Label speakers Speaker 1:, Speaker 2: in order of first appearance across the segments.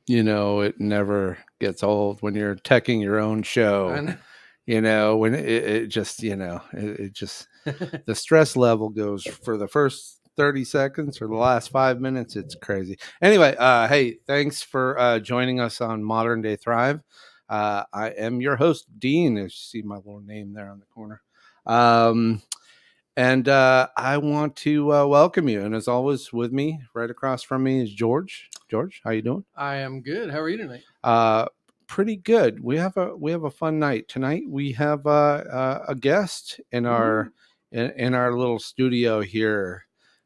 Speaker 1: it never gets old when you're teching your own
Speaker 2: I
Speaker 1: show.
Speaker 2: know.
Speaker 1: When it just, it just, the stress level goes for the first 30 seconds or the last 5 minutes. It's crazy. Anyway, hey, thanks for joining us on Modern Day Thrive. I am your host, Dean. As you see my little name there on the corner. And I want to welcome you. And as always, with me, right across from me, is George. George, how you doing?
Speaker 2: I am good. How are you tonight?
Speaker 1: Pretty good. We have a fun night tonight. We have a guest in our in our little studio here.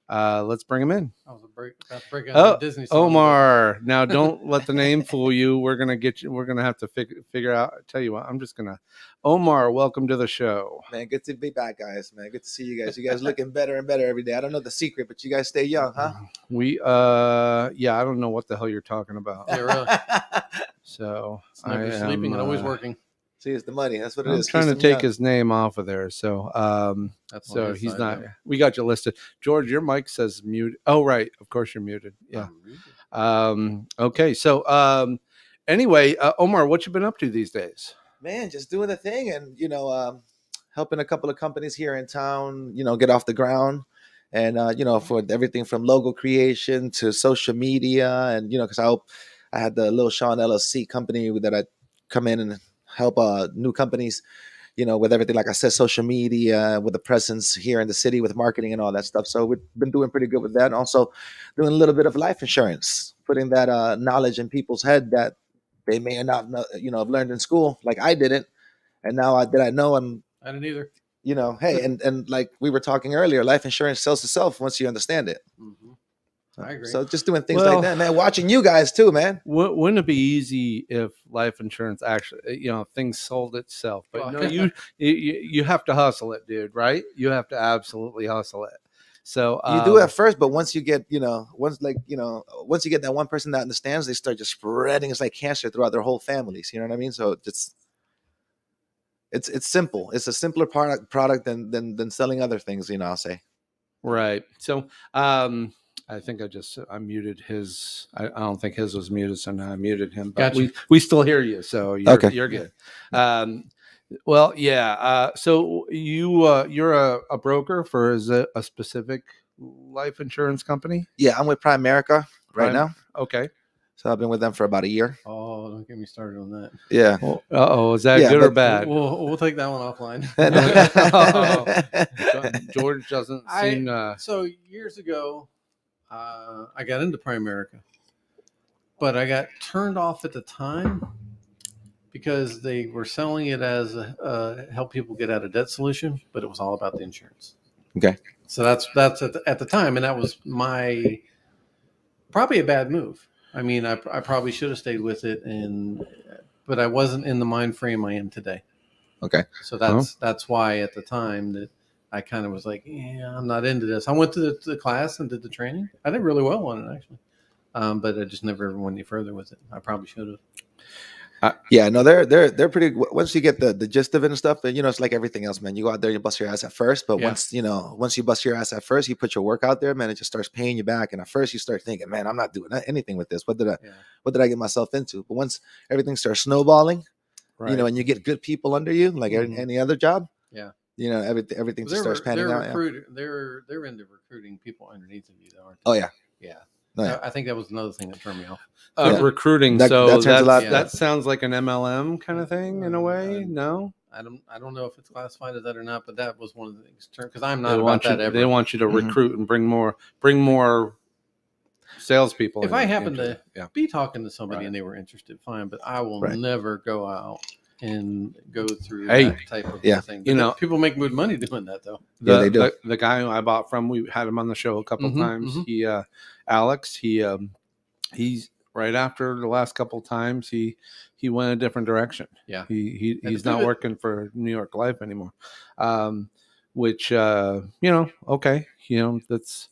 Speaker 1: Let's bring him in.
Speaker 2: I was about to break out the Disney song.
Speaker 1: Omar. Now, don't let the name fool you. We're gonna get you. We're gonna have to figure out. Tell you what, I'm just gonna. Omar, welcome to the show.
Speaker 3: Man, good to be back, guys. Man, good to see you guys. You guys looking better and better every day. I don't know the secret, but you guys stay young, huh?
Speaker 1: We yeah, I don't know what the hell you're talking about.
Speaker 2: Yeah, really.
Speaker 1: So
Speaker 2: It's never sleeping and always working.
Speaker 3: See, it's the money. That's what it
Speaker 1: I'm
Speaker 3: is.
Speaker 1: trying to take his name off of there. So
Speaker 2: That's on
Speaker 1: so
Speaker 2: his
Speaker 1: he's
Speaker 2: side,
Speaker 1: not.
Speaker 2: though.
Speaker 1: We got you listed. George, your mic says mute. Oh, right. Of course you're muted. Yeah. Okay. So anyway, Omar, what you been up to these days?
Speaker 3: Man, just doing the thing and helping a couple of companies here in town, get off the ground. And for everything from logo creation to social media, and because I had the Little Sean LLC company that I come in and help new companies, with everything, like I said, social media, with the presence here in the city, with marketing and all that stuff. So we've been doing pretty good with that. And also doing a little bit of life insurance, putting that knowledge in people's head that they may not know, have learned in school, like I didn't. And now I know, and
Speaker 2: I didn't either.
Speaker 3: Hey, and like we were talking earlier, life insurance sells itself once you understand it.
Speaker 2: I agree.
Speaker 3: So just doing things like that, man. Watching you guys too, man.
Speaker 1: Wouldn't it be easy if life insurance actually, things sold itself? But no, you have to hustle it, dude. Right? You have to absolutely hustle it. So
Speaker 3: you do at first, but once you get, once you get that one person that understands, they start just spreading. It's like cancer throughout their whole families. You know what I mean? So it's simple. It's a simpler product than selling other things. I'll say.
Speaker 1: Right. So I think I muted his. I don't think his was muted, so now I muted him. But
Speaker 2: Gotcha.
Speaker 1: we still hear you, so you're good. Well, yeah. So you're a broker for a specific life insurance company?
Speaker 3: Yeah, I'm with Primerica right now.
Speaker 1: Okay.
Speaker 3: So I've been with them for about a year.
Speaker 2: Oh, don't get me started on that.
Speaker 3: Yeah.
Speaker 1: Is that good or bad?
Speaker 2: We'll take that one offline.
Speaker 1: George doesn't seem.
Speaker 2: So years ago, I got into Primerica, but I got turned off at the time because they were selling it as a help people get out of debt solution, but it was all about the insurance.
Speaker 3: Okay.
Speaker 2: So that's at the time, and that was probably a bad move. I mean, I probably should have stayed with it, but I wasn't in the mind frame I am today.
Speaker 3: Okay.
Speaker 2: So that's why at the time that I kind of was like, yeah, I'm not into this. I went to the class and did the training. I did really well on it, actually. But I just never went any further with it. I probably should have.
Speaker 3: Yeah, no, they're pretty. Once you get the gist of it and stuff, it's like everything else, man. You go out there, you bust your ass at first, but once you bust your ass at first, you put your work out there, man. It just starts paying you back. And at first, you start thinking, man, I'm not doing anything with this. What did I get myself into? But once everything starts snowballing, right. And you get good people under you, like any other job, everything just starts panning out.
Speaker 2: They're into recruiting people underneath of you, though, aren't they?
Speaker 3: Oh yeah,
Speaker 2: yeah.
Speaker 3: Oh, yeah.
Speaker 2: I think that was another thing that turned me off.
Speaker 1: Recruiting. That sounds like an MLM kind of thing in a way. No,
Speaker 2: I don't know if it's classified as that or not, but that was one of the things. Because I'm not about that ever.
Speaker 1: They want you to recruit and bring more salespeople.
Speaker 2: If I happen to be talking to somebody and they were interested, fine. But I will never go out and go through that type of thing. But people make good money doing that, though.
Speaker 3: They do.
Speaker 1: The guy who I bought from, we had him on the show a couple of times. He, Alex, he's right after the last couple of times, he went a different direction.
Speaker 2: Yeah.
Speaker 1: He's not working for New York Life anymore. Which, okay. That's,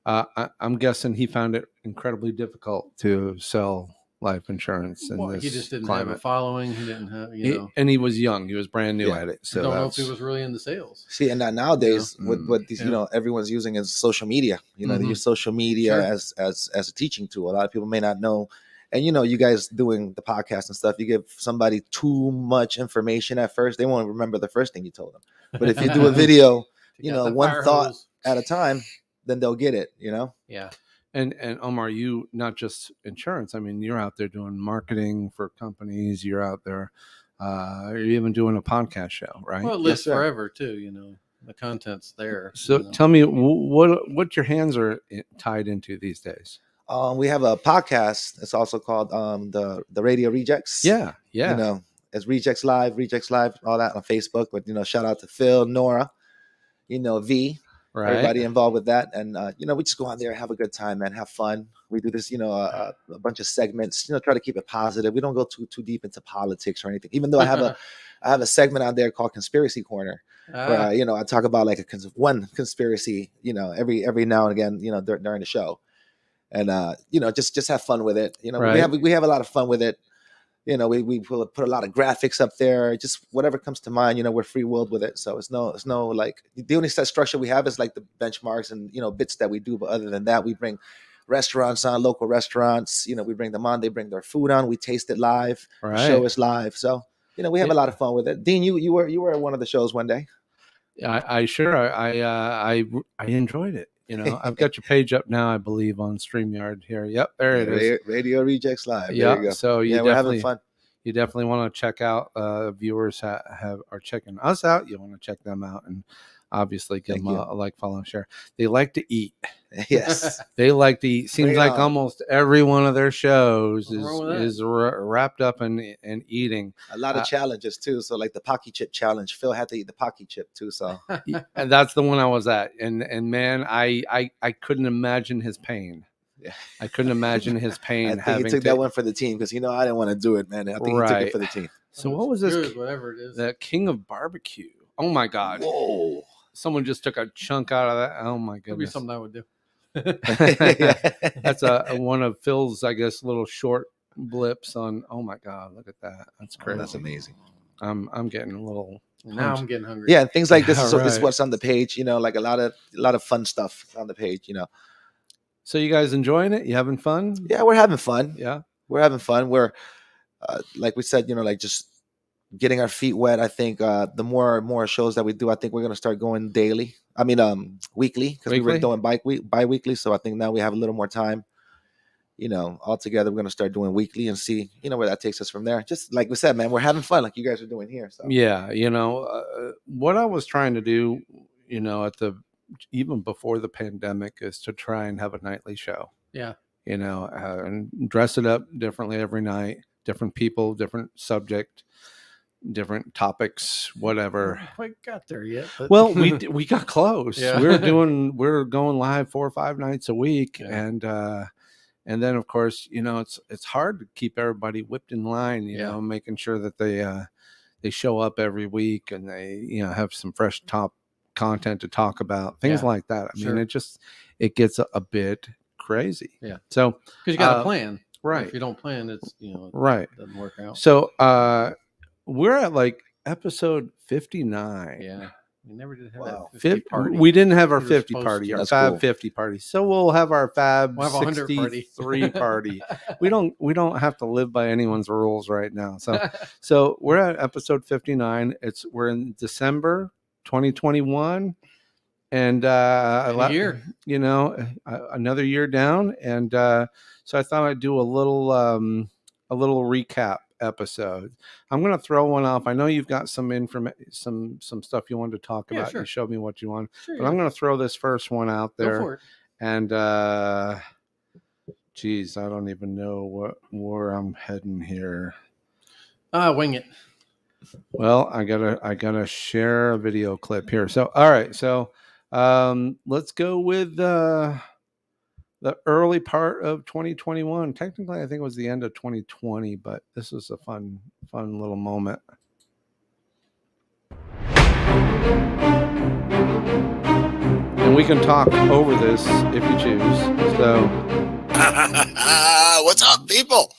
Speaker 1: I'm guessing he found it incredibly difficult to sell life insurance in this
Speaker 2: he just didn't
Speaker 1: climate.
Speaker 2: have a following. He didn't have,
Speaker 1: and he was young. He was brand new at it. So
Speaker 2: I don't know if he was really into sales.
Speaker 3: See, and nowadays, what these, everyone's using is social media. They use social media as a teaching tool. A lot of people may not know And you guys doing the podcast and stuff, you give somebody too much information at first, they won't remember the first thing you told them. But if you do a video,
Speaker 2: You got the
Speaker 3: one
Speaker 2: fire
Speaker 3: thought
Speaker 2: hose.
Speaker 3: at a time, then they'll get it.
Speaker 2: Yeah.
Speaker 1: And Omar, you not just insurance. I mean, you're out there doing marketing for companies. You're out there. You're even doing a podcast show, right?
Speaker 2: Well, it lives
Speaker 3: sir.
Speaker 2: forever too. The content's there.
Speaker 1: So tell me what your hands are tied into these days.
Speaker 3: We have a podcast. It's also called the Radio Rejects.
Speaker 1: Yeah.
Speaker 3: It's Rejects Live, all that on Facebook. But shout out to Phil, Nora, V,
Speaker 1: Right.
Speaker 3: everybody involved with that. And we just go on there and have a good time, man. Have fun. We do this, a bunch of segments. Try to keep it positive. We don't go too deep into politics or anything. Even though I have a segment on there called Conspiracy Corner, where I talk about like one conspiracy, every now and again, during the show. And just have fun with it.
Speaker 1: Right.
Speaker 3: We have a lot of fun with it. We put a lot of graphics up there, just whatever comes to mind. We're free willed with it. So it's no like the only set structure we have is like the benchmarks and bits that we do. But other than that, we bring restaurants on, local restaurants. We bring them on. They bring their food on. We taste it live.
Speaker 1: Right.
Speaker 3: The show is live. So we have a lot of fun with it. Dean, you were at one of the shows one day.
Speaker 1: I enjoyed it. I've got your page up now, I believe, on StreamYard here. Yep, there it is.
Speaker 3: Radio Rejects Live.
Speaker 1: Yeah,
Speaker 3: there you go.
Speaker 1: so
Speaker 3: we're having fun.
Speaker 1: You definitely want to check out. Viewers are checking us out. You want to check them out, and obviously give them a like, follow, and share. They like to eat.
Speaker 3: Yes,
Speaker 1: they like to eat. Seems
Speaker 3: Bring
Speaker 1: like
Speaker 3: on.
Speaker 1: almost every one of their shows
Speaker 2: What's wrong with that?
Speaker 1: is wrapped up in eating.
Speaker 3: a lot of challenges too. So like the Pocky Chip challenge, Phil had to eat the Pocky Chip too. So
Speaker 1: And that's the one I was at, and man, I couldn't imagine his pain.
Speaker 3: Yeah.
Speaker 1: I couldn't imagine his pain.
Speaker 3: I think
Speaker 1: having
Speaker 3: he took
Speaker 1: to,
Speaker 3: that one for the team because I didn't want to do it, man. I think he took
Speaker 1: Right.
Speaker 3: it for the team.
Speaker 1: So what was this?
Speaker 2: Good, whatever it is.
Speaker 1: The King of Barbecue. Oh my God!
Speaker 3: Whoa.
Speaker 1: Someone just took a chunk out of that. Oh my
Speaker 2: Could be
Speaker 1: goodness!
Speaker 2: something I would do.
Speaker 1: That's a one of Phil's, I guess, little short blips on. Oh my God! Look at that. That's crazy.
Speaker 3: That's amazing.
Speaker 1: I'm getting a little.
Speaker 2: Now I'm getting hungry.
Speaker 3: Yeah, and things like this is
Speaker 1: Right.
Speaker 3: this is what's on the page. Like a lot of fun stuff on the page.
Speaker 1: So you guys enjoying it? You having fun?
Speaker 3: Yeah, we're having fun.
Speaker 1: Yeah.
Speaker 3: We're having fun. We're like we said, like just getting our feet wet. I think the more shows that we do, I think we're gonna start going daily. I mean, weekly, because we were doing bi-weekly. So I think now we have a little more time. All together, we're gonna start doing weekly and see, where that takes us from there. Just like we said, man, we're having fun, like you guys are doing here. So
Speaker 1: Yeah, what I was trying to do, even before the pandemic, is to try and have a nightly show.
Speaker 2: Yeah.
Speaker 1: And dress it up differently every night, different people, different subject, different topics, whatever.
Speaker 2: Haven't quite got there yet. But
Speaker 1: Well, we got close.
Speaker 2: Yeah.
Speaker 1: We're going live 4 or 5 nights a week,
Speaker 2: Yeah.
Speaker 1: and then of course it's hard to keep everybody whipped in line. Making sure that they show up every week and they have some fresh top content to talk about, things like that. I mean, it gets a bit crazy.
Speaker 2: Yeah.
Speaker 1: So
Speaker 2: because you got to plan,
Speaker 1: right.
Speaker 2: If you don't plan, it's it
Speaker 1: right.
Speaker 2: doesn't work out.
Speaker 1: So we're at like episode 59.
Speaker 2: Yeah, we never did have
Speaker 3: Wow.
Speaker 2: that 50 party.
Speaker 1: We didn't have our
Speaker 2: We were
Speaker 1: 50
Speaker 2: supposed
Speaker 1: party,
Speaker 2: to.
Speaker 1: our
Speaker 3: That's
Speaker 1: Fab
Speaker 3: cool.
Speaker 1: 50 party. So we'll have our Fab
Speaker 2: We'll have a 100 party.
Speaker 1: 63 party. We don't have to live by anyone's rules right now. So we're at episode 59. We're in December 2021, and
Speaker 2: A year.
Speaker 1: another year down. And so I thought I'd do a little recap episode. I'm going to throw one off. I know you've got some information, some stuff you wanted to talk
Speaker 2: Yeah,
Speaker 1: about.
Speaker 2: sure.
Speaker 1: You showed me what you want,
Speaker 2: Sure,
Speaker 1: but I'm going to throw this first one out
Speaker 2: go
Speaker 1: there.
Speaker 2: for it.
Speaker 1: And geez, I don't even know where I'm heading here.
Speaker 2: Wing it.
Speaker 1: Well, I gotta share a video clip here. So all right, so let's go with the early part of 2021. Technically, I think it was the end of 2020, but this is a fun little moment. And we can talk over this if you choose. So
Speaker 4: What's up, people?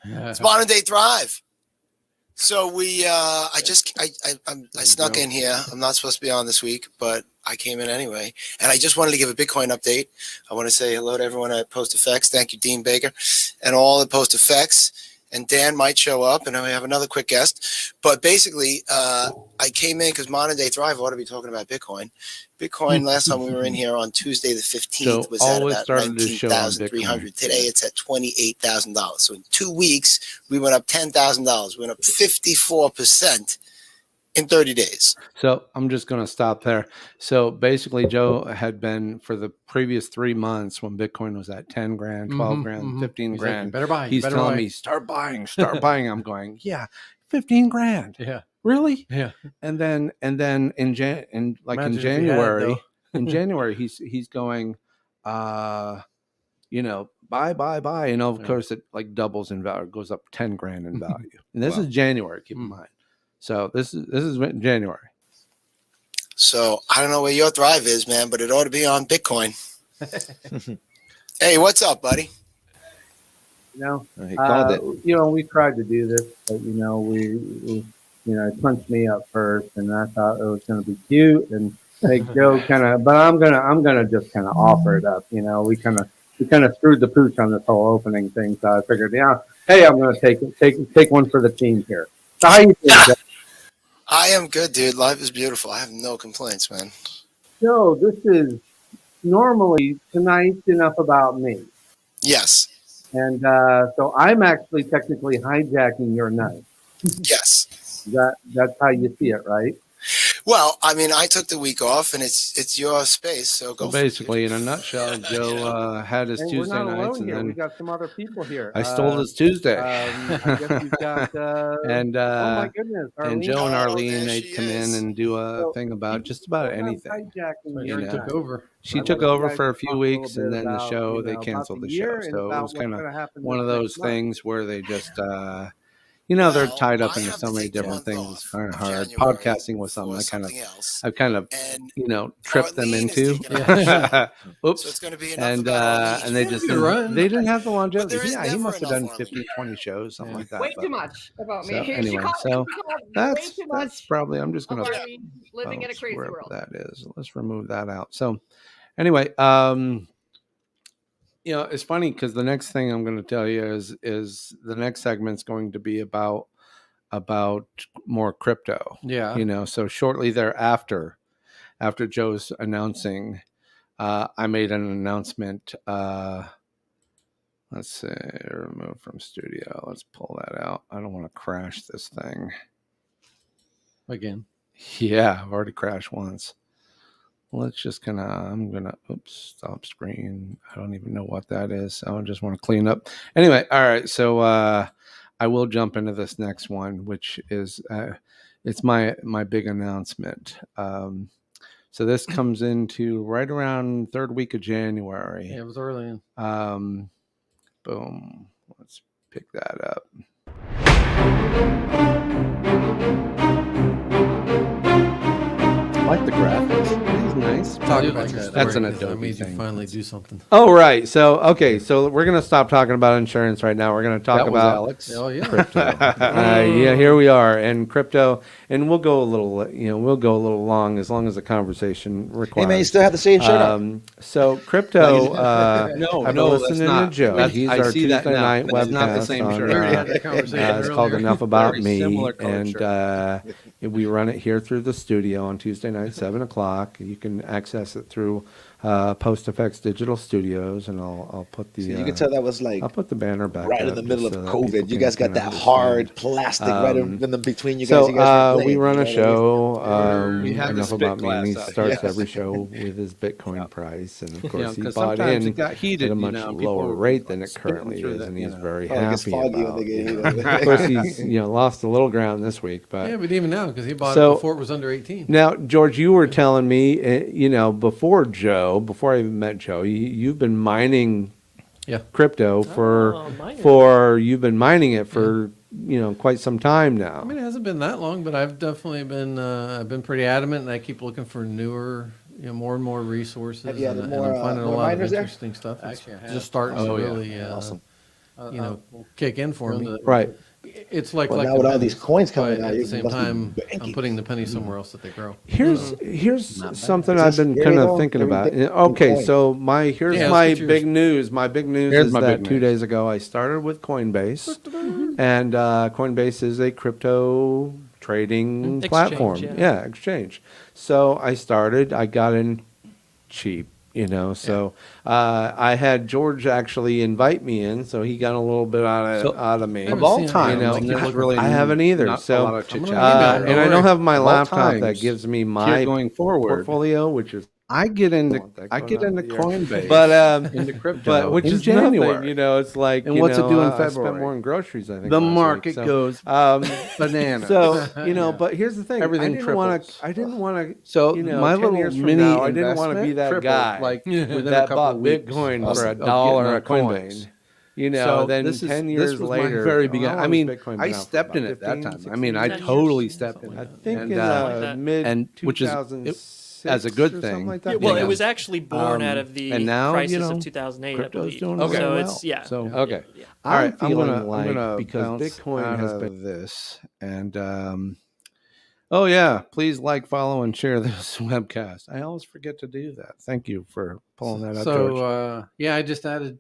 Speaker 4: It's Modern Day Thrive. So I snuck in here. I'm not supposed to be on this week, but I came in anyway. And I just wanted to give a Bitcoin update. I want to say hello to everyone at Post Effects. Thank you, Dean Baker, and all at Post Effects. And Dan might show up, and I have another quick guest. But basically, I came in because Modern Day Thrive ought to be talking about Bitcoin. Bitcoin, last time we were in here on Tuesday the 15th, was at about 19,300. Today it's at $28,000. So in 2 weeks, we went up $10,000. We went up 54% in 30 days.
Speaker 1: So I'm just going to stop there. So basically, Joe had been for the previous 3 months when Bitcoin was at 10 grand, 12 grand, 15
Speaker 2: He's like,
Speaker 1: grand.
Speaker 2: "You better buy.
Speaker 1: He's telling me, start buying, start buying. I'm going, yeah, 15 grand.
Speaker 2: Yeah.
Speaker 1: Really?
Speaker 2: Yeah.
Speaker 1: And then in
Speaker 2: Imagine if he had,
Speaker 1: January,
Speaker 2: though.
Speaker 1: in January, he's going, buy. And of course it like doubles in value, goes up 10 grand in value. And this is January, keep in mind. So this is January.
Speaker 4: So I don't know where your Thrive is, man, but it ought to be on Bitcoin. Hey, what's up, buddy?
Speaker 5: He called it.
Speaker 6: We tried to do this, but we it punched me up first, and I thought it was going to be cute and make Joe kind of. But I'm gonna just kind of offer it up. We kind of screwed the pooch on this whole opening thing, so I figured, hey, I'm going to take one for the team here. So how you doing, Joe?
Speaker 4: I am good, dude. Life is beautiful. I have no complaints, man.
Speaker 6: Joe, this is normally tonight's enough about me.
Speaker 4: Yes.
Speaker 6: And so I'm actually technically hijacking your night.
Speaker 4: Yes.
Speaker 6: That's how you see it, right?
Speaker 4: Well, I mean, I took the week off, and it's your space, so go.
Speaker 1: So basically, in a nutshell, Joe had his
Speaker 6: Hey,
Speaker 1: Tuesday
Speaker 6: we're not
Speaker 1: nights,
Speaker 6: alone
Speaker 1: and
Speaker 6: here.
Speaker 1: then
Speaker 6: We got some other people here.
Speaker 1: I stole his Tuesday.
Speaker 6: I guess you've got.
Speaker 1: And
Speaker 6: oh my goodness!
Speaker 1: and
Speaker 6: Arlene.
Speaker 1: Joe and Arlene,
Speaker 4: there
Speaker 1: they'd
Speaker 4: she
Speaker 1: come
Speaker 4: is.
Speaker 1: in and do a thing about just about anything.
Speaker 6: Hijacking
Speaker 2: She
Speaker 6: your
Speaker 1: know.
Speaker 2: took
Speaker 6: night.
Speaker 2: over.
Speaker 1: She
Speaker 6: I'd
Speaker 1: took
Speaker 6: like you
Speaker 1: over
Speaker 6: guys
Speaker 1: for a
Speaker 6: to
Speaker 1: few
Speaker 6: talk
Speaker 1: weeks,
Speaker 6: little
Speaker 1: and
Speaker 6: bit
Speaker 1: then the
Speaker 6: about,
Speaker 1: show they
Speaker 6: about
Speaker 1: canceled
Speaker 6: the
Speaker 1: the show.
Speaker 6: year and
Speaker 1: So it
Speaker 6: about
Speaker 1: was
Speaker 6: what's
Speaker 1: kind of
Speaker 6: gonna happen
Speaker 1: one of
Speaker 6: this
Speaker 1: those
Speaker 6: next month.
Speaker 1: things where they just they're
Speaker 4: Well,
Speaker 1: tied up
Speaker 4: I
Speaker 1: into
Speaker 4: have
Speaker 1: so
Speaker 4: to
Speaker 1: many
Speaker 4: take the
Speaker 1: different
Speaker 4: month
Speaker 1: things. It's
Speaker 4: off
Speaker 1: kind of
Speaker 4: of
Speaker 1: hard.
Speaker 4: January
Speaker 1: Podcasting was
Speaker 4: for
Speaker 1: something
Speaker 4: else.
Speaker 1: I've kind of
Speaker 4: And
Speaker 1: tripped them
Speaker 4: Arlene is
Speaker 1: into.
Speaker 4: taking over.
Speaker 1: Oops.
Speaker 4: So it's going to be enough
Speaker 1: And
Speaker 4: about Arlene.
Speaker 1: and they
Speaker 2: She
Speaker 1: just
Speaker 2: had a good run.
Speaker 1: they didn't have the
Speaker 4: But
Speaker 1: longevity.
Speaker 4: there is
Speaker 1: Yeah, he
Speaker 4: never
Speaker 1: must have
Speaker 4: enough
Speaker 1: done
Speaker 4: Arlene.
Speaker 1: 15, 20 shows, something like that.
Speaker 7: Way
Speaker 1: but-
Speaker 7: too much about
Speaker 1: So
Speaker 7: me.
Speaker 1: anyway, so that's
Speaker 7: way too
Speaker 1: probably
Speaker 7: much
Speaker 1: I'm just
Speaker 7: of
Speaker 1: gonna
Speaker 7: Arlene living in a
Speaker 1: bounce
Speaker 7: crazy
Speaker 1: wherever
Speaker 7: world.
Speaker 1: that is. Let's remove that out. So anyway, it's funny because the next thing I'm going to tell you is the next segment's going to be about more crypto.
Speaker 2: Yeah.
Speaker 1: So shortly thereafter, after Joe's announcing, I made an announcement. Let's see, remove from studio. Let's pull that out. I don't want to crash this thing.
Speaker 2: Again.
Speaker 1: Yeah, I've already crashed once. Let's just stop screen. I don't even know what that is. I just want to clean up. Anyway, all right. So I will jump into this next one, which is it's my big announcement. So this comes into right around third week of January.
Speaker 2: Yeah, it was early.
Speaker 1: Boom. Let's pick that up. I like the graphics. It's nice.
Speaker 2: Talk about your
Speaker 1: That's an
Speaker 2: story, 'cause that
Speaker 1: Adobe
Speaker 2: means you
Speaker 1: thing.
Speaker 2: finally do something.
Speaker 1: Oh, right. So, okay. So we're going to stop talking about insurance right now. We're going to talk about
Speaker 5: Alex.
Speaker 2: Oh yeah.
Speaker 1: crypto. Yeah, here we are, and crypto, and we'll go a little long as the conversation requires.
Speaker 3: Hey man, you still have the same shirt on.
Speaker 1: So crypto. No, I've been
Speaker 5: that's
Speaker 1: listening
Speaker 5: not.
Speaker 1: to Joe.
Speaker 5: That's-
Speaker 1: He's
Speaker 5: I
Speaker 1: our
Speaker 5: see that
Speaker 1: Tuesday
Speaker 5: now.
Speaker 1: night
Speaker 5: That's
Speaker 1: webcast
Speaker 5: not the same
Speaker 1: on,
Speaker 5: shirt.
Speaker 2: We already had that conversation
Speaker 1: it's called
Speaker 2: earlier.
Speaker 1: Enough About
Speaker 5: Very
Speaker 1: Me,
Speaker 5: similar colored
Speaker 1: and
Speaker 5: shirt.
Speaker 1: we run it here through the studio on Tuesday night, 7:00. You can access it through Post Effects Digital Studios, and I'll put the.
Speaker 3: So you can tell that was like
Speaker 1: I'll put the banner back
Speaker 3: right in
Speaker 1: up
Speaker 3: the middle of
Speaker 1: just so that people
Speaker 3: COVID. You
Speaker 1: can
Speaker 3: guys got
Speaker 1: kind of
Speaker 3: that
Speaker 1: understand.
Speaker 3: hard plastic right in the between you guys.
Speaker 1: So
Speaker 3: you guys were
Speaker 1: we
Speaker 3: playing,
Speaker 1: run
Speaker 3: you
Speaker 1: a
Speaker 3: know what I mean?
Speaker 1: show.
Speaker 5: We have the
Speaker 1: Enough
Speaker 5: spit
Speaker 1: About Me. And he
Speaker 5: glass out
Speaker 1: starts
Speaker 3: here.
Speaker 1: every show with his Bitcoin price, and of course he
Speaker 5: 'cause
Speaker 1: bought
Speaker 5: sometimes
Speaker 1: in
Speaker 5: it got heated,
Speaker 1: at a
Speaker 5: you
Speaker 1: much
Speaker 5: know, people
Speaker 1: lower
Speaker 5: were
Speaker 1: rate than it
Speaker 5: spitting
Speaker 1: currently
Speaker 5: through
Speaker 1: is,
Speaker 5: that,
Speaker 1: and
Speaker 5: you
Speaker 1: he's
Speaker 5: know.
Speaker 1: very
Speaker 3: Oh, it gets
Speaker 1: happy
Speaker 3: foggy when
Speaker 1: about.
Speaker 3: they get
Speaker 1: You
Speaker 3: heated.
Speaker 1: know. Of course, he's lost a little ground this week, but
Speaker 2: Yeah, but even now, because he bought
Speaker 1: So-
Speaker 2: it before it was under 18.
Speaker 1: now, George, you were telling me, before I even met Joe, you've been mining
Speaker 2: Yeah.
Speaker 1: crypto you've been mining it for quite some time now.
Speaker 2: I mean, it hasn't been that long, but I've definitely been I've been pretty adamant, and I keep looking for newer, more and more resources.
Speaker 3: Have you added
Speaker 2: and
Speaker 3: more,
Speaker 2: I'm finding a
Speaker 3: more
Speaker 2: lot of
Speaker 3: miners there?
Speaker 2: interesting stuff. It's
Speaker 8: Actually, I have.
Speaker 2: just starting to
Speaker 1: Oh, yeah.
Speaker 2: really,
Speaker 3: Awesome.
Speaker 2: kick in for me.
Speaker 1: Right.
Speaker 2: It's like
Speaker 3: Well,
Speaker 2: like
Speaker 3: now
Speaker 2: the
Speaker 3: with all these
Speaker 2: pennies,
Speaker 3: coins
Speaker 2: but
Speaker 3: coming out,
Speaker 2: at
Speaker 3: you
Speaker 2: the same
Speaker 3: must be
Speaker 2: time, I'm
Speaker 3: banking.
Speaker 2: putting the pennies somewhere else that they grow.
Speaker 1: Here's
Speaker 5: Not bad.
Speaker 1: something
Speaker 3: Is
Speaker 1: I've
Speaker 3: this
Speaker 1: been
Speaker 3: scary,
Speaker 1: kind of
Speaker 3: though?
Speaker 1: thinking about.
Speaker 3: Everything
Speaker 1: Okay,
Speaker 3: coin.
Speaker 1: so here's
Speaker 2: Yeah, let's
Speaker 1: my
Speaker 2: get yours.
Speaker 1: big news. My big news
Speaker 5: Here's
Speaker 1: is
Speaker 5: my
Speaker 1: that
Speaker 5: big
Speaker 1: 2
Speaker 5: news.
Speaker 1: days ago I started with Coinbase, and Coinbase is a crypto trading
Speaker 7: Exchange,
Speaker 1: platform.
Speaker 7: yeah.
Speaker 1: Exchange. So I got in cheap, you know. So I had George actually invite me in, so he got a little bit
Speaker 5: So,
Speaker 1: out of me.
Speaker 2: haven't
Speaker 5: Of all
Speaker 2: seen it.
Speaker 5: time,
Speaker 1: You know,
Speaker 2: Like,
Speaker 5: there's
Speaker 2: look-
Speaker 5: really
Speaker 1: I haven't either.
Speaker 5: not
Speaker 1: So,
Speaker 5: a lot of chit
Speaker 2: I'm
Speaker 5: chat.
Speaker 2: gonna email it.
Speaker 1: and
Speaker 2: Don't
Speaker 1: I don't
Speaker 2: worry.
Speaker 1: have my
Speaker 5: Of all
Speaker 1: laptop that
Speaker 5: times,
Speaker 1: gives me
Speaker 5: here
Speaker 1: my
Speaker 5: going forward,
Speaker 1: portfolio, which is
Speaker 5: I get into
Speaker 1: want that
Speaker 5: I
Speaker 1: going
Speaker 5: get
Speaker 1: on
Speaker 5: into
Speaker 1: here.
Speaker 5: Coinbase,
Speaker 1: but
Speaker 5: into crypto,
Speaker 1: but which
Speaker 5: in
Speaker 1: is
Speaker 5: January.
Speaker 1: nothing, you know. It's like,
Speaker 5: And
Speaker 1: you
Speaker 5: what's it
Speaker 1: know,
Speaker 5: do in
Speaker 1: I spent
Speaker 5: February?
Speaker 1: more on groceries, I think.
Speaker 5: The
Speaker 1: last week,
Speaker 5: market
Speaker 1: so,
Speaker 5: goes
Speaker 1: um,
Speaker 5: bananas.
Speaker 1: so you know,
Speaker 2: Yeah.
Speaker 1: but here's the thing:
Speaker 5: Everything triples.
Speaker 1: I didn't want to.
Speaker 5: So
Speaker 1: You know,
Speaker 5: my
Speaker 1: 10
Speaker 5: little
Speaker 1: years from
Speaker 5: mini
Speaker 1: now, I didn't wanna
Speaker 5: investment
Speaker 1: be that
Speaker 5: tripled,
Speaker 1: guy
Speaker 5: like within a
Speaker 1: that
Speaker 5: couple
Speaker 1: bought
Speaker 5: of weeks
Speaker 1: Bitcoin
Speaker 3: Awesome.
Speaker 1: for
Speaker 5: of
Speaker 1: a dollar
Speaker 5: getting
Speaker 1: a
Speaker 5: on
Speaker 1: coin.
Speaker 5: Coinbase.
Speaker 1: You know,
Speaker 5: So
Speaker 1: then
Speaker 5: this is
Speaker 1: 10
Speaker 5: this
Speaker 1: years
Speaker 5: was
Speaker 1: later,
Speaker 5: my very
Speaker 1: how
Speaker 5: beginning.
Speaker 1: long
Speaker 5: I mean,
Speaker 1: has Bitcoin
Speaker 5: I
Speaker 1: been out for?
Speaker 5: stepped in
Speaker 1: About
Speaker 5: at that
Speaker 1: 15,
Speaker 5: time. I mean,
Speaker 1: 16
Speaker 5: I
Speaker 7: 10 years,
Speaker 5: totally
Speaker 7: yeah,
Speaker 5: stepped
Speaker 7: something
Speaker 5: in.
Speaker 1: I
Speaker 7: like that.
Speaker 1: think
Speaker 5: And,
Speaker 1: in
Speaker 7: like that.
Speaker 1: mid
Speaker 5: and which is-
Speaker 1: 2006
Speaker 5: as a good
Speaker 1: or
Speaker 5: thing.
Speaker 1: something like
Speaker 7: Yeah,
Speaker 1: that.
Speaker 7: well,
Speaker 5: Yeah.
Speaker 7: it was actually born out
Speaker 1: Um,
Speaker 7: of the
Speaker 1: and now,
Speaker 7: crisis
Speaker 1: you know,
Speaker 7: of 2008, I
Speaker 1: crypto's
Speaker 7: believe.
Speaker 1: doing
Speaker 5: Okay.
Speaker 1: very
Speaker 7: So
Speaker 1: well.
Speaker 7: it's yeah.
Speaker 1: So
Speaker 7: yeah,
Speaker 5: Okay.
Speaker 7: yeah.
Speaker 1: all right,
Speaker 5: I'm feeling
Speaker 1: I'm
Speaker 5: like
Speaker 1: gonna
Speaker 5: because
Speaker 1: bounce
Speaker 5: Bitcoin
Speaker 1: out
Speaker 5: has
Speaker 1: of
Speaker 5: been
Speaker 1: this, and oh yeah, please like, follow, and share this webcast. I always forget to do that. Thank you for pulling that up, George.
Speaker 2: So yeah, I just added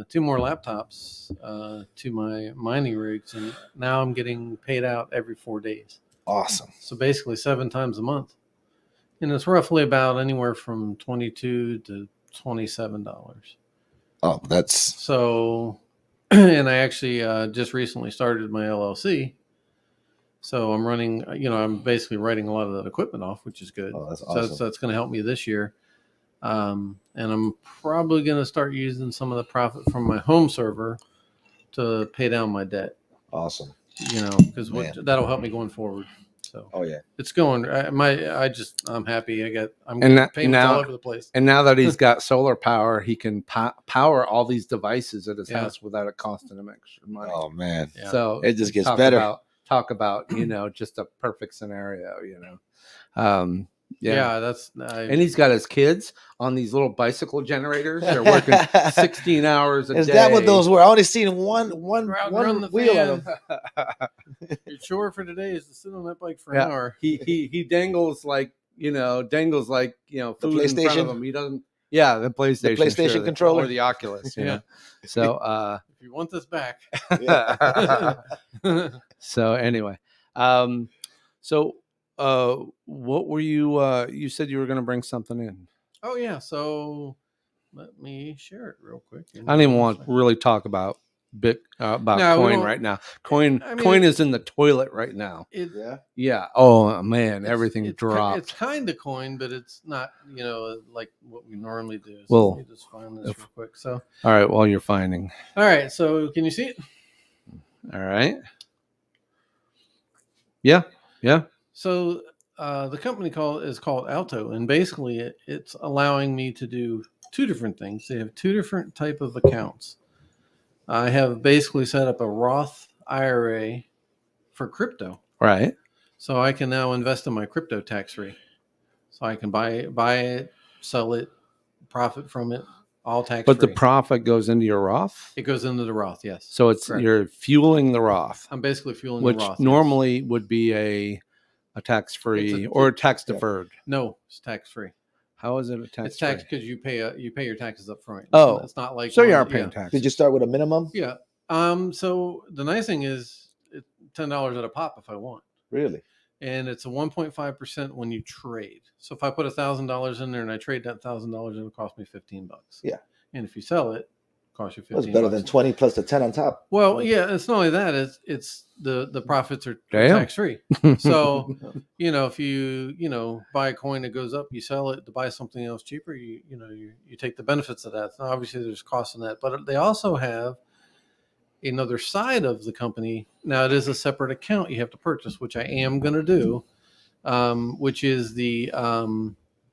Speaker 2: 2 more laptops to my mining rigs, and now I'm getting paid out every 4 days.
Speaker 3: Awesome.
Speaker 2: So basically 7 times a month, and it's roughly about anywhere from $22 to $27.
Speaker 3: Oh, that's
Speaker 2: So, and I actually just recently started my LLC. So I'm running, I'm basically writing a lot of that equipment off, which is good.
Speaker 3: that's
Speaker 2: So
Speaker 3: awesome.
Speaker 2: that's going to help me this year. And I'm probably going to start using some of the profit from my home server to pay down my debt,
Speaker 3: Awesome.
Speaker 2: because
Speaker 3: Man.
Speaker 2: that'll help me going forward. So
Speaker 3: Oh yeah.
Speaker 2: it's going. I'm happy. I'm
Speaker 1: And
Speaker 2: getting
Speaker 1: that-
Speaker 2: payments
Speaker 1: now-
Speaker 2: all over the place.
Speaker 1: And now that he's got solar power, he can power all these devices at his
Speaker 2: Yeah.
Speaker 1: house without it costing him extra money.
Speaker 3: Oh man.
Speaker 2: Yeah.
Speaker 1: So
Speaker 3: It just gets
Speaker 1: talk
Speaker 3: better.
Speaker 1: Talk about just a perfect scenario.
Speaker 2: Yeah, that's.
Speaker 1: And he's got his kids on these little bicycle generators. They're working 16 hours a
Speaker 3: Is
Speaker 1: day.
Speaker 3: that what those were? I only seen one
Speaker 2: Run the
Speaker 3: wheel
Speaker 2: fan.
Speaker 3: of them.
Speaker 2: Your chore for today is to sit on that bike for
Speaker 1: Yeah.
Speaker 2: an hour.
Speaker 1: He dangles like food in front of
Speaker 3: PlayStation?
Speaker 1: him. He doesn't. Yeah, the PlayStation,
Speaker 3: PlayStation controller?
Speaker 1: or the Oculus.
Speaker 2: Yeah.
Speaker 1: So
Speaker 2: If you want this back,
Speaker 1: so anyway, what were you said you were going to bring something in?
Speaker 2: oh yeah. So let me share it real quick.
Speaker 1: I don't even want to really talk about about
Speaker 2: No, we
Speaker 1: coin
Speaker 2: won't.
Speaker 1: right now. Coin
Speaker 2: I mean,
Speaker 1: coin is in the toilet right now.
Speaker 2: It,
Speaker 3: Yeah.
Speaker 1: Yeah. Oh man, everything
Speaker 2: it's
Speaker 1: dropped.
Speaker 2: It's kind of coin, but it's not. Like what we normally do. So
Speaker 1: Well,
Speaker 2: let me just find this real quick. So
Speaker 1: All right. While you're finding.
Speaker 2: all right. So can you see it?
Speaker 1: All right. Yeah. Yeah.
Speaker 2: So the company is called Alto, and basically it's allowing me to do 2 different things. They have 2 different type of accounts. I have basically set up a Roth IRA for crypto,
Speaker 1: Right.
Speaker 2: so I can now invest in my crypto tax free. So I can buy it, sell it, profit from it, all tax free.
Speaker 1: But the profit goes into your Roth.
Speaker 2: it goes into the Roth. Yes.
Speaker 1: So it's
Speaker 2: Correct.
Speaker 1: you're fueling the Roth,
Speaker 2: I'm basically fueling
Speaker 1: which
Speaker 2: the Roth. yes.
Speaker 1: normally would be a tax free or tax deferred.
Speaker 2: No, it's tax free.
Speaker 1: How is it a tax?
Speaker 2: It's tax because you pay your taxes up front.
Speaker 1: Oh.
Speaker 2: It's not like
Speaker 1: So you
Speaker 2: one-
Speaker 1: are paying
Speaker 2: yeah.
Speaker 1: taxes.
Speaker 3: Did you start with a minimum?
Speaker 2: Yeah. So the nice thing is it's $10 at a pop if I want.
Speaker 3: Really?
Speaker 2: And it's a 1.5% when you trade. So if I put $1,000 in there and I trade that $1,000, it'll cost me $15.
Speaker 3: Yeah.
Speaker 2: And if you sell it, cost you $15.
Speaker 3: That's better than 20 plus the 10 on top.
Speaker 2: Well, yeah, it's not only that, it's the profits are
Speaker 1: Damn.
Speaker 2: tax free. So, if you buy a coin that goes up, you sell it to buy something else cheaper, you take the benefits of that. Now, obviously there's costs in that, but they also have another side of the company. Now it is a separate account you have to purchase, which I am going to do, which is the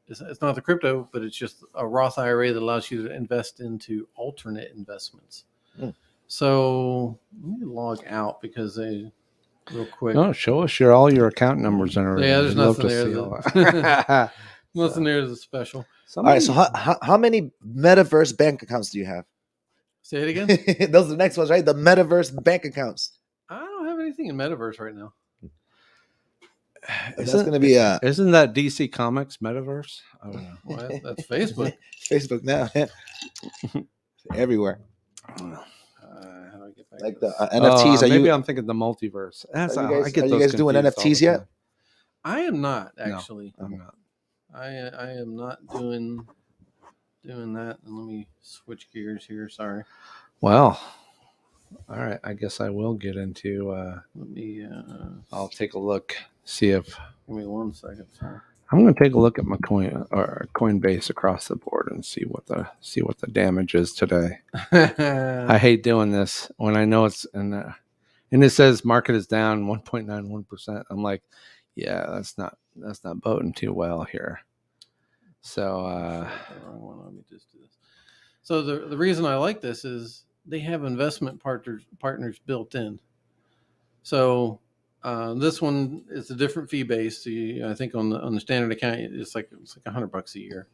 Speaker 2: it's not the crypto, but it's just a Roth IRA that allows you to invest into alternate investments. So let me log out because real quick.
Speaker 1: Oh, show us all your account numbers and everything.
Speaker 2: Yeah, there's
Speaker 1: We'd love
Speaker 2: nothing
Speaker 1: to
Speaker 2: there
Speaker 1: see
Speaker 2: that-
Speaker 1: all that.
Speaker 2: Nothing there is special.
Speaker 3: All right. So how many metaverse bank accounts do you have?
Speaker 2: Say it again.
Speaker 3: Those are the next ones, right? The metaverse bank accounts.
Speaker 2: I don't have anything in Metaverse right now.
Speaker 3: That's going to be
Speaker 1: Isn't that DC Comics Metaverse? I don't know.
Speaker 2: Well, that's Facebook.
Speaker 3: Facebook now. Everywhere.
Speaker 1: I don't know.
Speaker 2: How do I get back
Speaker 3: Like
Speaker 2: to
Speaker 3: the
Speaker 2: this?
Speaker 3: NFTs. Are
Speaker 1: maybe
Speaker 3: you
Speaker 1: I'm thinking the multiverse. That's
Speaker 3: Are you
Speaker 1: how
Speaker 3: guys-
Speaker 1: I get
Speaker 3: are you
Speaker 1: those
Speaker 3: guys doing
Speaker 1: confused all the
Speaker 3: NFTs yet?
Speaker 1: time.
Speaker 2: I am not
Speaker 1: No.
Speaker 2: actually.
Speaker 1: I'm not.
Speaker 2: I am not doing that. And let me switch gears here. Sorry.
Speaker 1: Well, all right. I guess I will get into.
Speaker 2: Let me
Speaker 1: I'll take a look. See if
Speaker 2: give me 1 second. Sorry.
Speaker 1: I'm going to take a look at my Coinbase across the board and see what the damage is today. I hate doing this when I know it's and it says market is down 1.91%. I'm like, yeah, that's not boding too well here. So
Speaker 2: The wrong one. Let me just do this. So the reason I like this is they have investment partners built in. So this one is a different fee base. So I think on the standard account it's like $100 a year,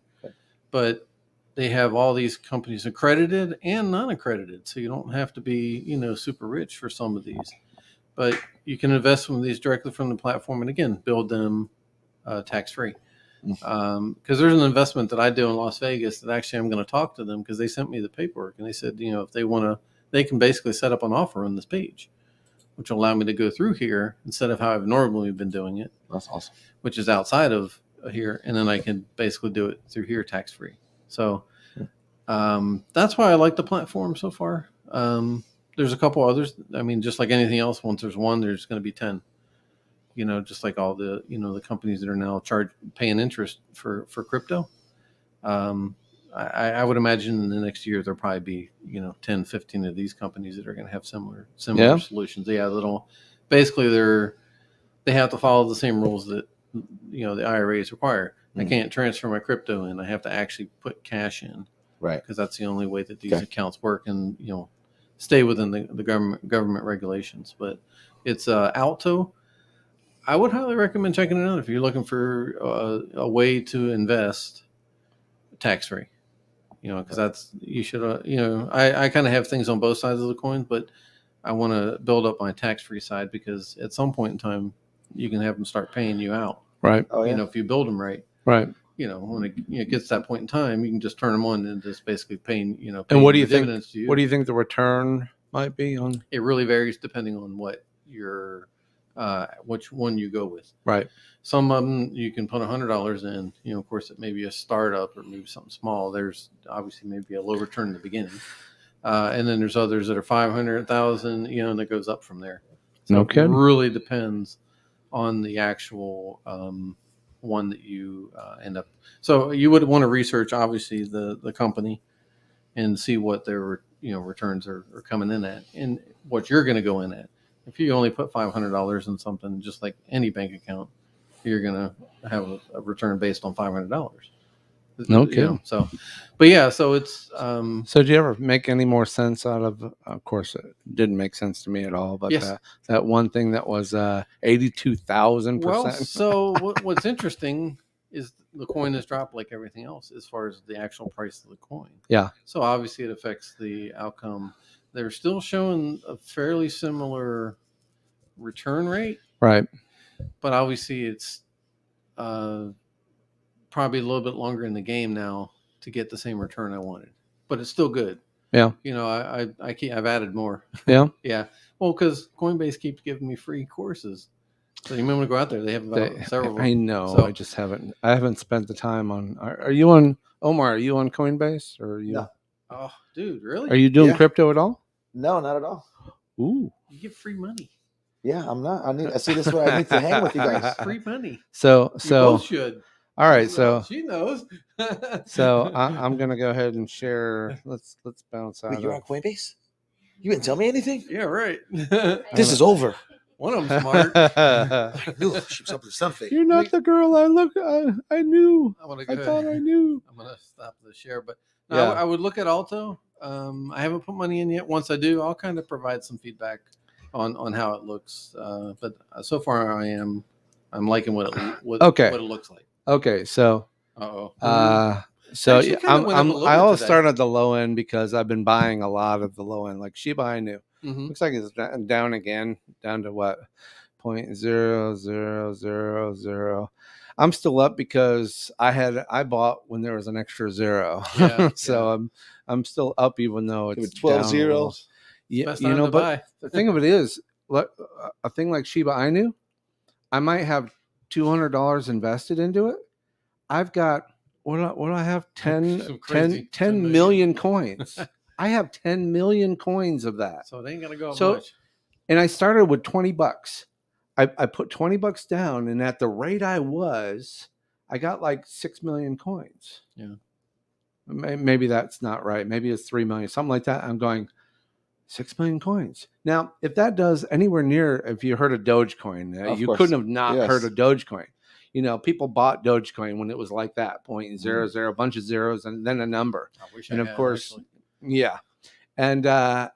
Speaker 2: but they have all these companies accredited and non-accredited, so you don't have to be super rich for some of these, but you can invest some of these directly from the platform and again build them tax free. Because there's an investment that I do in Las Vegas that actually I'm going to talk to them because they sent me the paperwork and they said if they want to, they can basically set up an offer on this page, which will allow me to go through here instead of how I've normally been doing it.
Speaker 3: That's awesome.
Speaker 2: Which is outside of here, and then I can basically do it through here tax free. So that's why I like the platform so far. There's a couple others. I mean, just like anything else, once there's one, there's going to be 10. Just like all the the companies that are now paying interest for crypto. I would imagine in the next year there'll probably be 10, 15 of these companies that are going to have similar
Speaker 1: Yeah.
Speaker 2: solutions. Yeah, basically they have to follow the same rules that the IRAs require. I can't transfer my crypto in. I have to actually put cash in
Speaker 3: Right.
Speaker 2: because that's the only way that these
Speaker 3: Okay.
Speaker 2: accounts work and stay within the government regulations. But it's Alto. I would highly recommend checking it out if you're looking for a way to invest tax free. Because that's you should. I kind of have things on both sides of the coin, but I want to build up my tax free side because at some point in time you can have them start paying you out.
Speaker 1: right,
Speaker 3: Oh yeah.
Speaker 2: If you build them right.
Speaker 1: right.
Speaker 2: When it gets to that point in time, you can just turn them on and just basically paying.
Speaker 1: And what do you
Speaker 2: the
Speaker 1: think?
Speaker 2: dividends to you.
Speaker 1: What do you think the return might be on?
Speaker 2: It really varies depending on what your which one you go with.
Speaker 1: Right.
Speaker 2: Some of them you can put $100 in. Of course, it may be a startup or maybe something small. There's obviously maybe a low return in the beginning, and then there's others that are 500,000. And it goes up from there. So
Speaker 1: No
Speaker 2: it
Speaker 1: kidding.
Speaker 2: really depends on the actual one that you end up. So you would want to research obviously the company and see what their returns are coming in at and what you're going to go in at. If you only put $500 in something, just like any bank account, you're going to have a return based on $500.
Speaker 1: No kidding.
Speaker 2: So, but yeah, so it's
Speaker 1: So, do you ever make any more sense out of? Of course, it didn't make sense to me at all. But
Speaker 2: Yes.
Speaker 1: that one thing that was 82,000%.
Speaker 2: well. So what's interesting is the coin has dropped like everything else as far as the actual price of the coin.
Speaker 1: Yeah.
Speaker 2: So obviously it affects the outcome. They're still showing a fairly similar return rate,
Speaker 1: Right.
Speaker 2: but obviously it's probably a little bit longer in the game now to get the same return I wanted, but it's still good.
Speaker 1: Yeah.
Speaker 2: I've added more.
Speaker 1: Yeah.
Speaker 2: Yeah. Well, because Coinbase keeps giving me free courses. So you remember to go out there. They have about several. of
Speaker 1: I
Speaker 2: them.
Speaker 1: know.
Speaker 2: So-
Speaker 1: I just haven't. I haven't spent the time on. Are you on Omar? Are you on Coinbase or are you?
Speaker 3: No.
Speaker 2: Oh, dude, really?
Speaker 1: Are you doing
Speaker 3: Yeah.
Speaker 1: crypto at all?
Speaker 3: No, not at all.
Speaker 1: Ooh.
Speaker 2: You get free money.
Speaker 3: Yeah, I'm not. I see. This is where I need to hang with you guys.
Speaker 2: Free money.
Speaker 1: So
Speaker 2: You
Speaker 1: so
Speaker 2: both should.
Speaker 1: all right. So
Speaker 2: She knows.
Speaker 1: so I'm gonna go ahead and share. Let's bounce out.
Speaker 3: Wait, you're on
Speaker 1: of-
Speaker 3: Coinbase? You didn't tell me anything.
Speaker 2: Yeah, right.
Speaker 3: This is over.
Speaker 2: One of them smart.
Speaker 3: I knew she was up to something.
Speaker 1: You're not the girl I knew.
Speaker 2: I'm gonna
Speaker 1: I
Speaker 2: go
Speaker 1: thought I knew.
Speaker 2: I'm gonna stop the share, but no,
Speaker 1: Yeah.
Speaker 2: I would look at Alto. I haven't put money in yet. Once I do, I'll kind of provide some feedback on how it looks. But so far, I'm liking what it
Speaker 1: Okay.
Speaker 2: what it looks like.
Speaker 1: Okay. So
Speaker 2: Uh-oh.
Speaker 1: So
Speaker 2: Actually,
Speaker 1: yeah,
Speaker 2: kinda went up a little
Speaker 1: I
Speaker 2: bit
Speaker 1: always
Speaker 2: today.
Speaker 1: start at the low end because I've been buying a lot of the low end, like Shiba Inu.
Speaker 2: Mm-hmm.
Speaker 1: Looks like it's down again, down to what, 0.0000. I'm still up because I bought when there was an extra zero,
Speaker 2: Yeah,
Speaker 1: so I'm still up even though
Speaker 3: With
Speaker 1: it's
Speaker 3: 12
Speaker 1: down a little.
Speaker 3: zeros.
Speaker 1: Yeah,
Speaker 2: Best
Speaker 1: you
Speaker 2: time
Speaker 1: know,
Speaker 2: to
Speaker 1: but
Speaker 2: buy.
Speaker 1: the thing of it is, a thing like Shiba Inu, I might have $200 invested into it. I've got what do I have?
Speaker 2: Some
Speaker 1: 10,
Speaker 2: crazy
Speaker 1: 10
Speaker 2: 10
Speaker 1: million coins. I have 10 million coins of that.
Speaker 2: So it ain't gonna go up
Speaker 1: So,
Speaker 2: much.
Speaker 1: and I started with $20. I put $20 down, and at the rate I was, I got like 6 million coins.
Speaker 2: Yeah.
Speaker 1: Maybe that's not right. Maybe it's 3 million, something like that. I'm going 6 million coins. Now, if that does anywhere near, if you heard of Dogecoin,
Speaker 3: Of
Speaker 1: you
Speaker 3: course.
Speaker 1: couldn't have not
Speaker 3: Yes.
Speaker 1: heard of Dogecoin. You know, people bought Dogecoin when it was like that,
Speaker 3: Mm-hmm.
Speaker 1: 0.00, a bunch of zeros, and then a number.
Speaker 2: I wish
Speaker 1: And
Speaker 2: I
Speaker 1: of
Speaker 2: had,
Speaker 1: course,
Speaker 2: actually.
Speaker 1: yeah. And I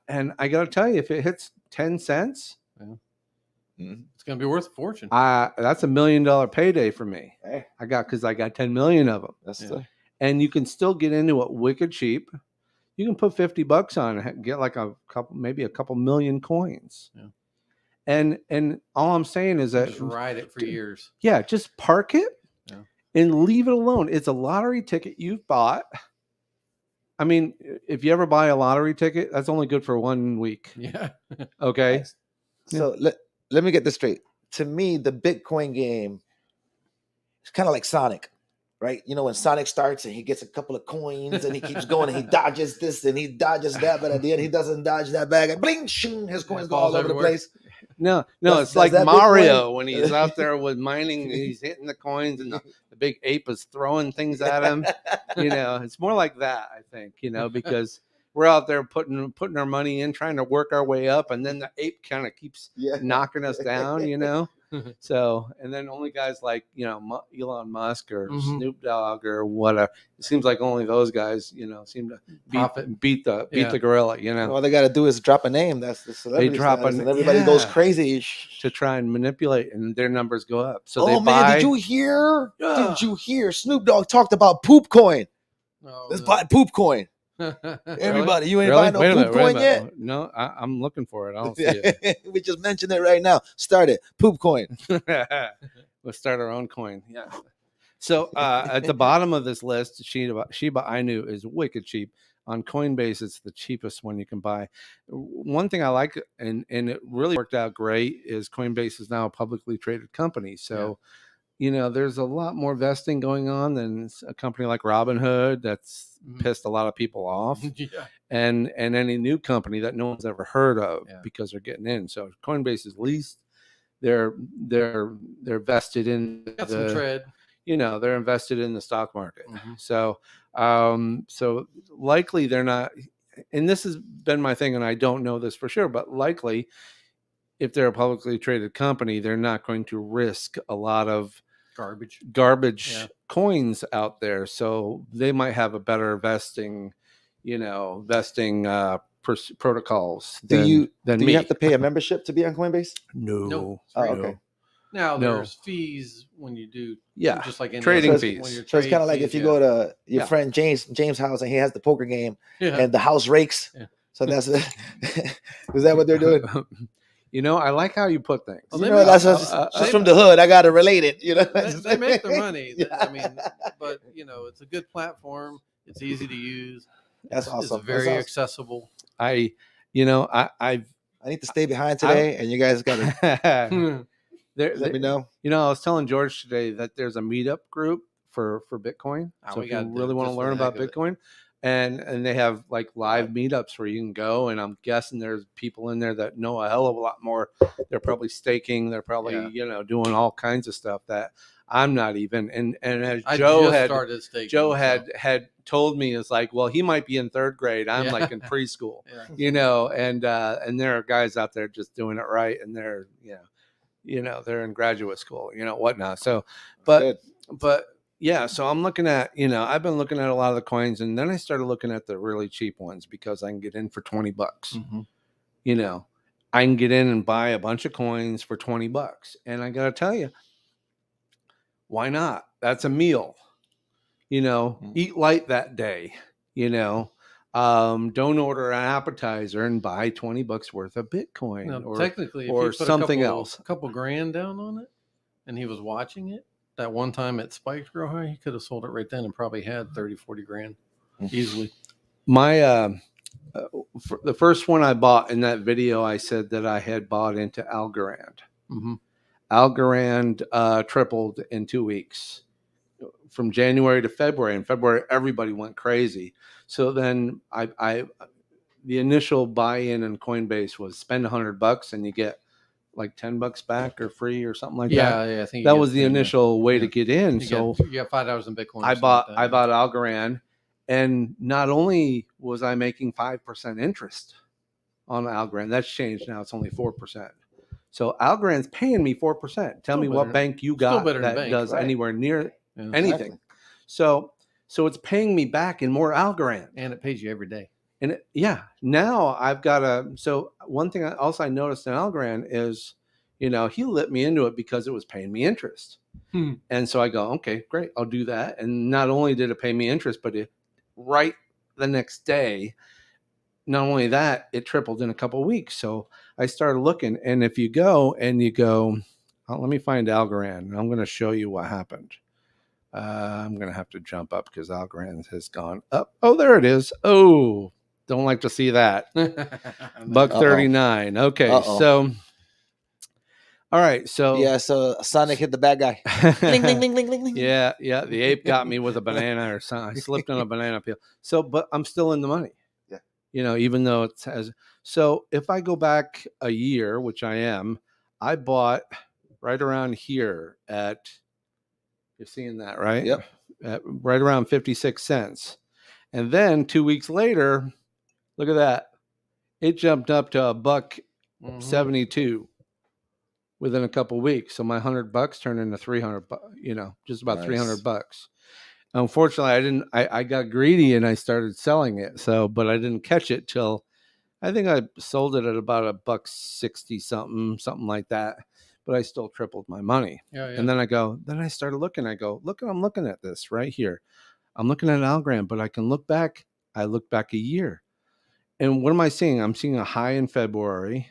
Speaker 1: got to tell you, if it hits 10 cents,
Speaker 3: Mhm.
Speaker 2: It's gonna be worth a fortune.
Speaker 1: that's $1 million payday for me.
Speaker 3: Hey,
Speaker 1: Because I got 10 million of them.
Speaker 3: that's
Speaker 2: Yeah.
Speaker 3: the
Speaker 1: And you can still get into it wicked cheap. You can put $50 on it, get like maybe a couple million coins.
Speaker 2: Yeah.
Speaker 1: And all I'm saying is that
Speaker 2: Just ride it for years.
Speaker 1: yeah, just park it
Speaker 2: Yeah.
Speaker 1: and leave it alone. It's a lottery ticket you've bought. I mean, if you ever buy a lottery ticket, that's only good for 1 week.
Speaker 2: Yeah.
Speaker 1: Okay.
Speaker 3: Nice. So let me get this straight. To me, the Bitcoin game is kind of like Sonic, right? You know, when Sonic starts and he gets a couple of coins and he keeps going and he dodges this and he dodges that, but at the end he doesn't dodge that bag and bling, shing, his coins go
Speaker 2: falls
Speaker 3: all over the
Speaker 2: everywhere.
Speaker 3: place.
Speaker 1: No,
Speaker 3: Does-
Speaker 1: it's like
Speaker 3: does that
Speaker 1: Mario
Speaker 3: Bitcoin-
Speaker 1: when he's out there with mining, he's hitting the coins and the big ape is throwing things at him. You know, it's more like that, I think, because we're out there putting our money in, trying to work our way up, and then the ape kind of keeps
Speaker 3: Yeah.
Speaker 1: knocking us down. So, and then only guys like Elon Musk or
Speaker 2: Mhm.
Speaker 1: Snoop Dogg or whatever. It seems like only those guys, seem to
Speaker 2: Profit.
Speaker 1: beat the
Speaker 2: Yeah.
Speaker 1: gorilla.
Speaker 3: All they got to do is drop a name. That's the celebrity
Speaker 1: drop
Speaker 3: status,
Speaker 1: an-
Speaker 3: and everybody goes
Speaker 1: yeah.
Speaker 3: crazy.
Speaker 1: to try and manipulate, and their numbers go up. So
Speaker 3: Oh
Speaker 1: they
Speaker 3: man,
Speaker 1: buy.
Speaker 3: did you hear?
Speaker 1: Yeah.
Speaker 3: Did you hear? Snoop Dogg talked about poop coin.
Speaker 2: Oh,
Speaker 3: Let's
Speaker 2: no.
Speaker 3: buy poop coin.
Speaker 2: Really?
Speaker 3: Everybody, you ain't
Speaker 1: Really?
Speaker 3: buying no
Speaker 1: Wait a
Speaker 3: poop
Speaker 1: minute, wait a
Speaker 3: coin
Speaker 1: minute.
Speaker 3: yet?
Speaker 1: No, I'm looking for it. I don't see it.
Speaker 3: We just mentioned it right now. Start it. Poop coin.
Speaker 1: Let's start our own coin. Yeah. So at the bottom of this list, Shiba Inu is wicked cheap. On Coinbase, it's the cheapest one you can buy. One thing I like, and it really worked out great, is Coinbase is now a publicly traded company. So, there's a lot more vesting going on than a company like Robinhood that's
Speaker 2: Mhm.
Speaker 1: pissed a lot of people off.
Speaker 2: Yeah.
Speaker 1: And any new company that no one's ever heard of
Speaker 2: Yeah.
Speaker 1: because they're getting in. So Coinbase is least they're vested in
Speaker 2: Got some tread.
Speaker 1: they're invested in the stock market.
Speaker 2: Mhm.
Speaker 1: So so likely they're not, and this has been my thing, and I don't know this for sure, but likely if they're a publicly traded company, they're not going to risk a lot of
Speaker 2: Garbage.
Speaker 1: garbage
Speaker 2: Yeah.
Speaker 1: coins out there. So they might have a better vesting protocols
Speaker 3: Do
Speaker 1: than
Speaker 3: you
Speaker 1: me.
Speaker 3: have to pay a membership to be on Coinbase?
Speaker 1: No.
Speaker 2: Nope.
Speaker 3: Oh,
Speaker 1: no.
Speaker 3: okay.
Speaker 2: Now
Speaker 1: No.
Speaker 2: there's fees when you do.
Speaker 1: Yeah.
Speaker 2: Just like any
Speaker 1: Trading
Speaker 2: other-
Speaker 1: fees.
Speaker 2: when you're
Speaker 3: So it's kind of
Speaker 2: trade
Speaker 3: like if
Speaker 2: fees,
Speaker 3: you go to your
Speaker 1: Yeah.
Speaker 3: friend James' house and he has the poker game
Speaker 2: yeah.
Speaker 3: and the house rakes.
Speaker 2: Yeah.
Speaker 3: So that's is that what they're doing?
Speaker 1: I like how you put things.
Speaker 2: Well,
Speaker 3: You
Speaker 2: they
Speaker 3: know,
Speaker 2: make-
Speaker 3: that's
Speaker 2: they-
Speaker 3: she's from the hood. I gotta relate it.
Speaker 2: they make their money.
Speaker 3: Yeah.
Speaker 2: I mean, but it's a good platform. It's easy to use.
Speaker 3: That's
Speaker 2: It's
Speaker 3: awesome.
Speaker 2: very
Speaker 3: That's awesome.
Speaker 2: accessible.
Speaker 1: I've
Speaker 3: I need to stay behind today, and you guys gotta let me know.
Speaker 1: I was telling George today that there's a meetup group for Bitcoin.
Speaker 2: Oh,
Speaker 1: So
Speaker 2: we
Speaker 1: if you
Speaker 2: gotta do
Speaker 1: really
Speaker 2: it
Speaker 1: want to
Speaker 2: just for
Speaker 1: learn
Speaker 2: the heck
Speaker 1: about
Speaker 2: of it.
Speaker 1: Bitcoin, and they have like live meetups where you can go, and I'm guessing there's people in there that know a hell of a lot more. They're probably staking. They're probably doing all kinds of stuff that I'm not even. And as
Speaker 2: I
Speaker 1: Joe
Speaker 2: just
Speaker 1: had
Speaker 2: started staking.
Speaker 1: Joe
Speaker 2: so-
Speaker 1: had told me, it's like, well, he might be in third grade. I'm
Speaker 2: Yeah.
Speaker 1: like in preschool.
Speaker 2: Yeah.
Speaker 1: And there are guys out there just doing it right, and they're they're in graduate school, whatnot. So,
Speaker 3: Good.
Speaker 1: but yeah, so I'm looking at, I've been looking at a lot of the coins, and then I started looking at the really cheap ones because I can get in for $20.
Speaker 2: Mhm.
Speaker 1: I can get in and buy a bunch of coins for $20, and I got to tell you, why not? That's a meal. Eat light that day, don't order an appetizer and buy $20 worth of Bitcoin
Speaker 2: Now,
Speaker 1: or
Speaker 2: technically, if
Speaker 1: or
Speaker 2: he put
Speaker 1: something else.
Speaker 2: a couple grand down on it, and he was watching it, that one time it spiked real high, he could have sold it right then and probably had 30, 40 grand easily.
Speaker 1: My the first one I bought in that video, I said that I had bought into Algorand.
Speaker 2: Mm-hmm.
Speaker 1: Algorand tripled in 2 weeks from January to February. In February, everybody went crazy. So then the initial buy-in in Coinbase was spend $100 and you get like $10 back or free or something like that.
Speaker 2: Yeah, I think
Speaker 1: That was the initial way to get in.
Speaker 2: So
Speaker 1: So
Speaker 2: you got $5 in Bitcoin.
Speaker 1: I bought Algorand, and not only was I making 5% interest on Algorand, that's changed now. It's only 4%. So Algorand's paying me 4%. Tell
Speaker 2: Still
Speaker 1: me
Speaker 2: better
Speaker 1: what
Speaker 2: than-
Speaker 1: bank you
Speaker 2: still
Speaker 1: got
Speaker 2: better than
Speaker 1: that
Speaker 2: bank,
Speaker 1: does
Speaker 3: right.
Speaker 1: anywhere near
Speaker 2: Yeah.
Speaker 1: anything. So it's paying me back in more Algorand.
Speaker 2: And it pays you every day.
Speaker 1: And now I've got so one thing I noticed in Algorand is, he let me into it because it was paying me interest. And so I go, okay, great, I'll do that. And not only did it pay me interest, but right the next day, not only that, it tripled in a couple of weeks. So I started looking, and if you go, let me find Algorand, and I'm going to show you what happened. I'm going to have to jump up because Algorand has gone up. Oh, there it is. Oh, don't like to see that. $1.39. Okay, so all right, so
Speaker 3: Yeah, so Sonic hit the bad guy.
Speaker 1: Yeah, the ape got me with a banana or something. I slipped on a banana peel. So, but I'm still in the money.
Speaker 3: Yeah.
Speaker 1: Even though it has. So, if I go back a year, which I am, I bought right around here at. You're seeing that, right?
Speaker 3: Yep.
Speaker 1: At right around 56 cents, and then 2 weeks later, look at that. It jumped up to $1.72 within a couple of weeks. So my $100 turned into 300, just about
Speaker 3: Nice.
Speaker 1: $300. Unfortunately, I got greedy and I started selling it. But I didn't catch it till I think I sold it at about $1.60 something like that. But I still tripled my money.
Speaker 2: Yeah.
Speaker 1: And then I started looking. I go, look, I'm looking at this right here. I'm looking at Algorand, but I can look back. I look back a year. And what am I seeing? I'm seeing a high in February.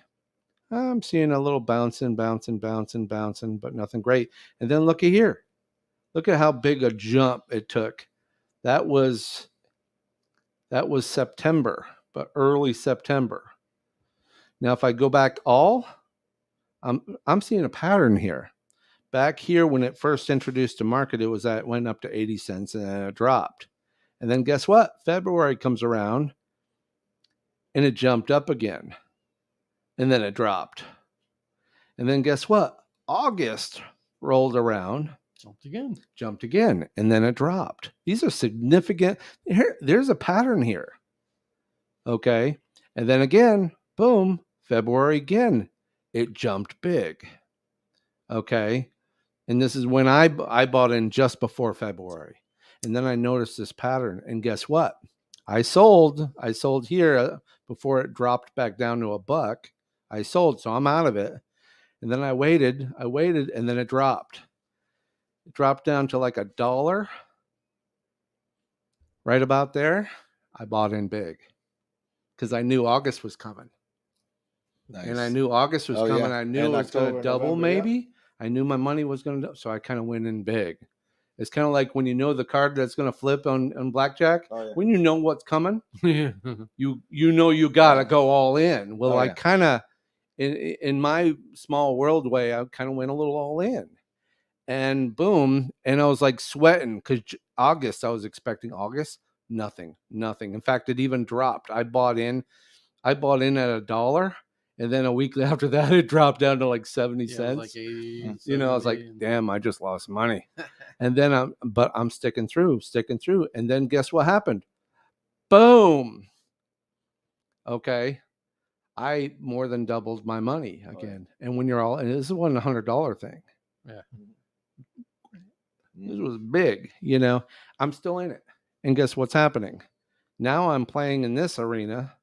Speaker 1: I'm seeing a little bouncing, but nothing great. And then look at here. Look at how big a jump it took. That was September, but early September. Now, if I go back I'm seeing a pattern here. Back here, when it first introduced to market, it went up to 80 cents and then it dropped. And then guess what? February comes around and it jumped up again. And then it dropped. And then guess what? August rolled around. Jumped again, and then it dropped. These are significant. There's a pattern here. Okay. And then again, boom, February again, it jumped big. Okay. And this is when I bought in just before February. And then I noticed this pattern. And guess what? I sold here before it dropped back down to $1. I sold, so I'm out of it. And then I waited, and then it dropped. It dropped down to like $1. Right about there, I bought in big because I knew August was coming.
Speaker 3: Nice.
Speaker 1: And I knew August was coming.
Speaker 3: Yeah.
Speaker 1: I knew
Speaker 3: And
Speaker 1: it was going
Speaker 3: October,
Speaker 1: to double,
Speaker 3: November,
Speaker 1: maybe.
Speaker 3: yeah.
Speaker 1: I knew my money was going to, so I kind of went in big. It's kind of like when you know the card that's going to flip on blackjack.
Speaker 3: Oh, yeah.
Speaker 1: When you know what's coming,
Speaker 2: Yeah.
Speaker 1: you got to go all in. Well,
Speaker 3: Oh,
Speaker 1: I
Speaker 3: yeah.
Speaker 1: kind of, in my small world way, I kind of went a little all in. And boom, and I was like sweating because August, I was expecting August, nothing. In fact, it even dropped. I bought in at $1, and then a week after that, it dropped down to like 70 cents.
Speaker 2: Like 80,
Speaker 1: I was like,
Speaker 2: 70.
Speaker 1: damn, I just lost money. And then I'm sticking through. And then guess what happened? Boom. Okay. I more than doubled my money again. And when and this wasn't $100 thing.
Speaker 2: Yeah.
Speaker 1: This was big, I'm still in it. And guess what's happening? Now I'm playing in this arena,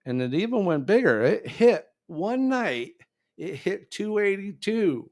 Speaker 1: and it even went bigger. It hit one night, it hit 282.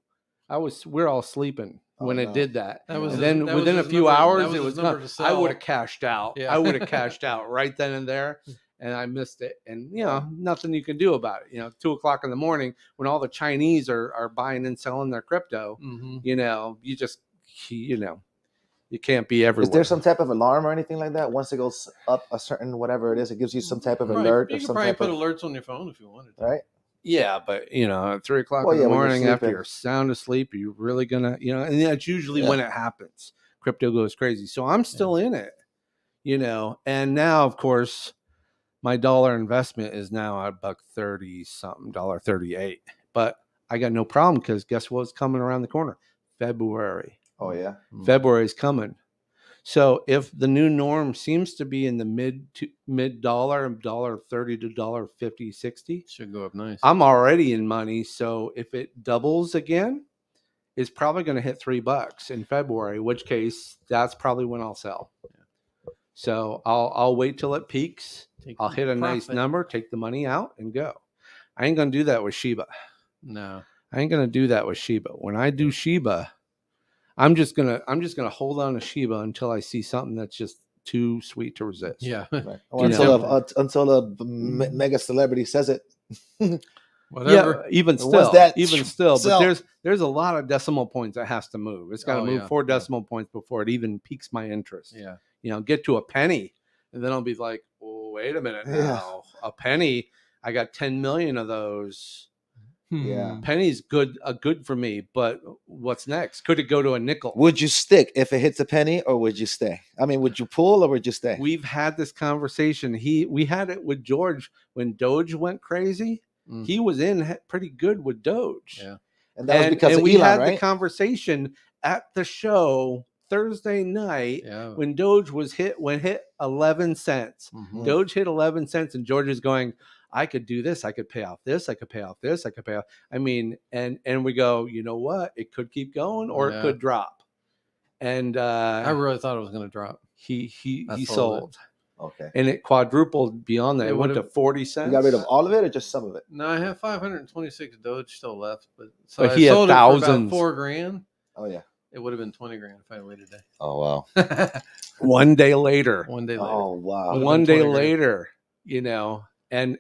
Speaker 1: We're all sleeping. when
Speaker 3: Oh,
Speaker 1: it
Speaker 3: no.
Speaker 1: did that.
Speaker 2: That was
Speaker 1: And
Speaker 2: his-
Speaker 1: then
Speaker 2: that was
Speaker 1: within a
Speaker 2: his
Speaker 1: few
Speaker 2: number- that
Speaker 1: hours,
Speaker 2: was
Speaker 1: it
Speaker 2: his
Speaker 1: was
Speaker 2: number
Speaker 1: gone.
Speaker 2: to
Speaker 1: I
Speaker 2: sell.
Speaker 1: would have cashed out.
Speaker 2: Yeah.
Speaker 1: I would have cashed out right then and there, and I missed it. And nothing you can do about it. 2:00 in the morning when all the Chinese are buying and selling their crypto.
Speaker 2: Mhm.
Speaker 1: You just you can't be everywhere.
Speaker 3: Is there some type of alarm or anything like that? Once it goes up a certain whatever it is, it gives you some type of
Speaker 2: Right.
Speaker 3: alert
Speaker 2: You
Speaker 3: or
Speaker 2: could
Speaker 3: some
Speaker 2: probably
Speaker 3: type
Speaker 2: put
Speaker 3: of
Speaker 2: alerts on your phone if you wanted to.
Speaker 3: right?
Speaker 1: Yeah, but at 3:00
Speaker 3: Well,
Speaker 1: in the
Speaker 3: yeah, when you're
Speaker 1: morning after
Speaker 3: sleeping.
Speaker 1: you're sound asleep, you're really gonna, and that's usually
Speaker 3: Yeah.
Speaker 1: when it happens. Crypto goes crazy. So I'm still in it, and now of course my dollar investment is now at $1.30 something, $1.38. But I got no problem because guess what's coming around the corner? February.
Speaker 3: Oh yeah.
Speaker 1: February is coming. So if the new norm seems to be in the mid dollar, $1.30 to $1.50, 60,
Speaker 2: Should go up nice.
Speaker 1: I'm already in money. So if it doubles again, it's probably going to hit $3 in February, in which case that's probably when I'll sell. So I'll wait till it peaks.
Speaker 2: Take
Speaker 1: I'll hit a nice
Speaker 2: profit.
Speaker 1: number, take the money out, and go. I ain't gonna do that with Shiba.
Speaker 2: No.
Speaker 1: I ain't gonna do that with Shiba. When I do Shiba, I'm just gonna hold on to Shiba until I see something that's just too sweet to resist.
Speaker 2: Yeah.
Speaker 3: Right. Or
Speaker 1: You know.
Speaker 3: until a mega celebrity says it.
Speaker 2: Whatever.
Speaker 1: Yeah, even
Speaker 3: But once
Speaker 1: still,
Speaker 3: that sell-
Speaker 1: but there's a lot of decimal points that has to move. It's got to
Speaker 2: Oh,
Speaker 1: move
Speaker 2: yeah,
Speaker 1: 4
Speaker 2: yeah.
Speaker 1: decimal points before it even piques my interest.
Speaker 2: Yeah.
Speaker 1: Get to a penny, and then I'll be like, oh, wait a minute
Speaker 3: Yeah.
Speaker 1: now. A penny, I got 10 million of those.
Speaker 3: Yeah.
Speaker 1: Penny's good for me, but what's next? Could it go to a nickel?
Speaker 3: Would you stick if it hits a penny, or would you stay? I mean, would you pull or would you stay?
Speaker 1: We've had this conversation. We had it with George when Doge went crazy.
Speaker 2: Mm.
Speaker 1: He was in pretty good with Doge.
Speaker 2: Yeah.
Speaker 3: And that was because of
Speaker 1: we
Speaker 3: Elon,
Speaker 1: had
Speaker 3: right?
Speaker 1: the conversation at the show Thursday night
Speaker 2: Yeah.
Speaker 1: when Doge was hit 11 cents.
Speaker 2: Mhm.
Speaker 1: Doge hit 11 cents, and George is going, I could do this. I could pay off this. I could pay off this. I could pay off. I mean, and we go, you know what? It could keep going or
Speaker 2: Yeah.
Speaker 1: it could drop. And
Speaker 2: I really thought it was going to drop.
Speaker 1: he
Speaker 2: I
Speaker 1: he
Speaker 2: sold it.
Speaker 1: sold,
Speaker 3: Okay.
Speaker 1: and it quadrupled beyond that.
Speaker 2: It
Speaker 1: It went to
Speaker 2: would've-
Speaker 1: 40 cents.
Speaker 3: You got rid of all of it or just some of it?
Speaker 2: No, I have 526 Doge still left, but so
Speaker 1: But
Speaker 2: I
Speaker 1: he had
Speaker 2: sold it for
Speaker 1: thousands.
Speaker 2: about $4,000.
Speaker 3: Oh yeah.
Speaker 2: It would have been 20 grand if I waited a
Speaker 3: Oh wow.
Speaker 2: day.
Speaker 1: One day later.
Speaker 2: One day later.
Speaker 3: Oh wow.
Speaker 2: Would've
Speaker 1: One
Speaker 2: been
Speaker 1: day
Speaker 2: 20 grand.
Speaker 1: later, and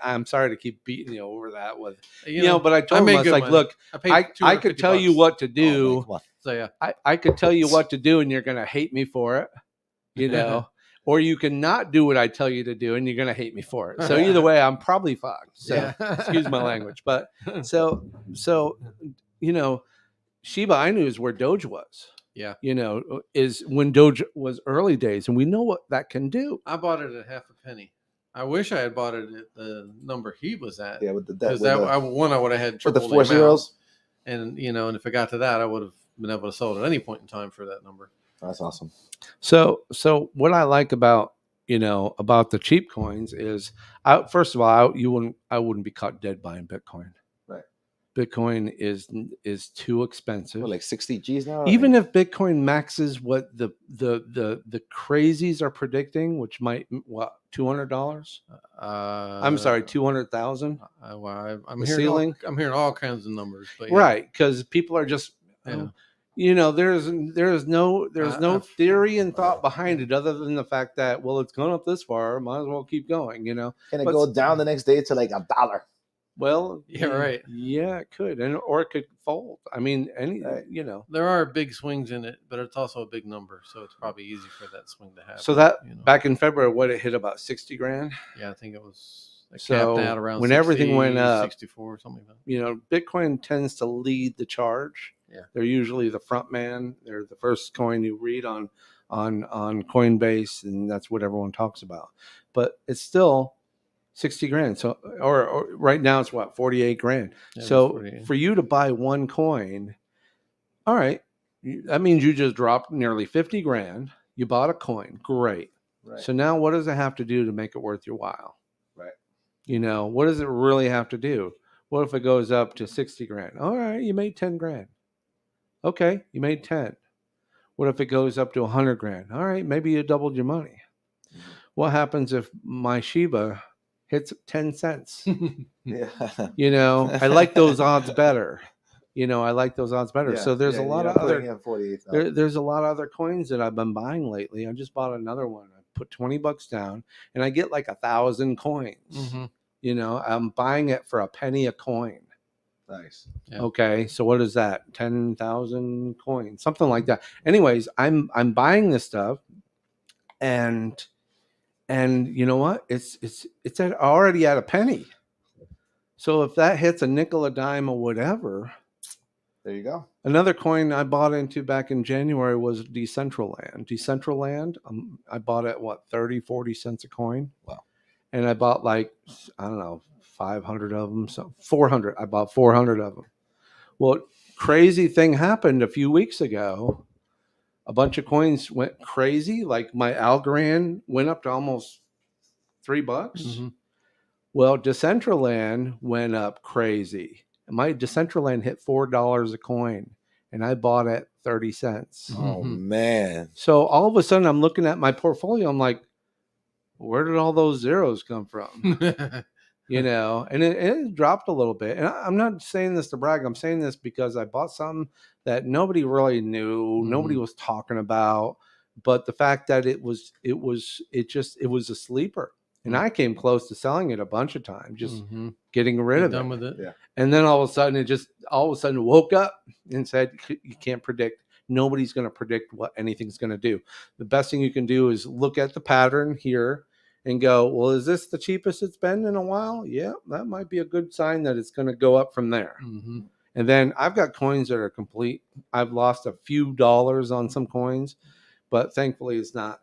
Speaker 1: I'm sorry to keep beating you over that with
Speaker 2: You
Speaker 1: but I told him,
Speaker 2: made
Speaker 1: I was
Speaker 2: good
Speaker 1: like,
Speaker 2: money.
Speaker 1: look,
Speaker 2: paid
Speaker 1: I could tell you
Speaker 2: $250.
Speaker 1: what to
Speaker 3: Oh, man,
Speaker 1: do.
Speaker 3: come on.
Speaker 2: So yeah,
Speaker 1: I could tell you what to do, and you're gonna hate me for it, or you can not do what I tell you to do, and you're gonna hate me for it. So either way, I'm probably fucked. So
Speaker 2: yeah.
Speaker 1: excuse my language, but so Shiba Inu is where Doge was.
Speaker 2: Yeah.
Speaker 1: Is when Doge was early days, and we know what that can do.
Speaker 2: I bought it at half a penny. I wish I had bought it at the number he was at.
Speaker 3: Yeah, with the
Speaker 2: Because
Speaker 3: with the,
Speaker 2: I would have had
Speaker 3: with the
Speaker 2: triple
Speaker 3: 4
Speaker 2: amount.
Speaker 3: zeros.
Speaker 2: And and if it got to that, I would have been able to sell it at any point in time for that number.
Speaker 3: That's awesome.
Speaker 1: So what I like about the cheap coins is, first of all, I wouldn't be caught dead buying Bitcoin.
Speaker 3: Right.
Speaker 1: Bitcoin is too expensive.
Speaker 3: What, like 60 G's now?
Speaker 1: Even if Bitcoin maxes what the crazies are predicting, which might $200. I'm sorry, 200,000.
Speaker 2: I'm
Speaker 1: The
Speaker 2: hearing
Speaker 1: ceiling?
Speaker 2: I'm hearing all kinds of numbers, but yeah.
Speaker 1: Right, because people are just.
Speaker 2: Yeah.
Speaker 1: There's no
Speaker 2: I've-
Speaker 1: theory and thought behind it other than the fact that, well, it's gone up this far, might as well keep going,
Speaker 3: can it
Speaker 1: but-
Speaker 3: go down the next day to like $1?
Speaker 1: Well,
Speaker 2: Yeah, right.
Speaker 1: Yeah, it could, or it could fold. I mean,
Speaker 3: Right.
Speaker 2: There are big swings in it, but it's also a big number, so it's probably easy for that swing to happen.
Speaker 1: So that
Speaker 2: you know.
Speaker 1: back in February, what it hit about 60 grand.
Speaker 2: Yeah, I think it was
Speaker 1: So,
Speaker 2: capped out around
Speaker 1: when everything went up,
Speaker 2: 64 or something like that.
Speaker 1: Bitcoin tends to lead the charge.
Speaker 2: Yeah.
Speaker 1: They're usually the front man. They're the first coin you read on Coinbase, and that's what everyone talks about. But it's still 60 grand. So, or right now it's what, 48 grand.
Speaker 2: Yeah,
Speaker 1: So
Speaker 2: 48.
Speaker 1: for you to buy one coin, all right, that means you just dropped nearly 50 grand. You bought a coin. Great.
Speaker 3: Right.
Speaker 1: So now what does it have to do to make it worth your while?
Speaker 3: Right.
Speaker 1: What does it really have to do? What if it goes up to 60 grand? All right, you made 10 grand. Okay, you made 10. What if it goes up to 100 grand? All right, maybe you doubled your money. What happens if my Shiba hits 10 cents?
Speaker 3: Yeah.
Speaker 1: I like those odds better. I like those odds better. So there's a lot of other
Speaker 3: 48.
Speaker 1: there's a lot of other coins that I've been buying lately. I just bought another one. I put $20 down, and I get like 1,000 coins.
Speaker 2: Mhm.
Speaker 1: I'm buying it for a penny a coin.
Speaker 3: Nice.
Speaker 2: Yeah.
Speaker 1: Okay, so what is that? 10,000 coins, something like that. Anyways, I'm buying this stuff, and you know what? It's already at a penny. So if that hits a nickel, a dime, or whatever.
Speaker 3: There you go.
Speaker 1: Another coin I bought into back in January was Decentraland. Decentraland, I bought it, 30, 40 cents a coin.
Speaker 3: Wow.
Speaker 1: And I bought I don't know, 500 of them. So 400. I bought 400 of them. Well, crazy thing happened a few weeks ago. A bunch of coins went crazy. Like my Algorand went up to almost $3.
Speaker 2: Mhm.
Speaker 1: Well, Decentraland went up crazy. My Decentraland hit $4 a coin, and I bought at 30 cents.
Speaker 3: Oh
Speaker 2: Mhm.
Speaker 3: man.
Speaker 1: So all of a sudden, I'm looking at my portfolio. I'm like, where did all those zeros come from? And it dropped a little bit. And I'm not saying this to brag. I'm saying this because I bought something that nobody really knew, nobody was talking about. But the fact that it was a sleeper. And I came close to selling it a bunch of times, just
Speaker 2: Mhm.
Speaker 1: getting rid
Speaker 2: Be
Speaker 1: of it.
Speaker 2: done with it.
Speaker 3: Yeah.
Speaker 1: And then all of a sudden woke up and said, you can't predict. Nobody's going to predict what anything's going to do. The best thing you can do is look at the pattern here and go, well, is this the cheapest it's been in a while? Yeah, that might be a good sign that it's going to go up from there.
Speaker 2: Mhm.
Speaker 1: And then I've got coins that are complete. I've lost a few dollars on some coins, but thankfully it's not,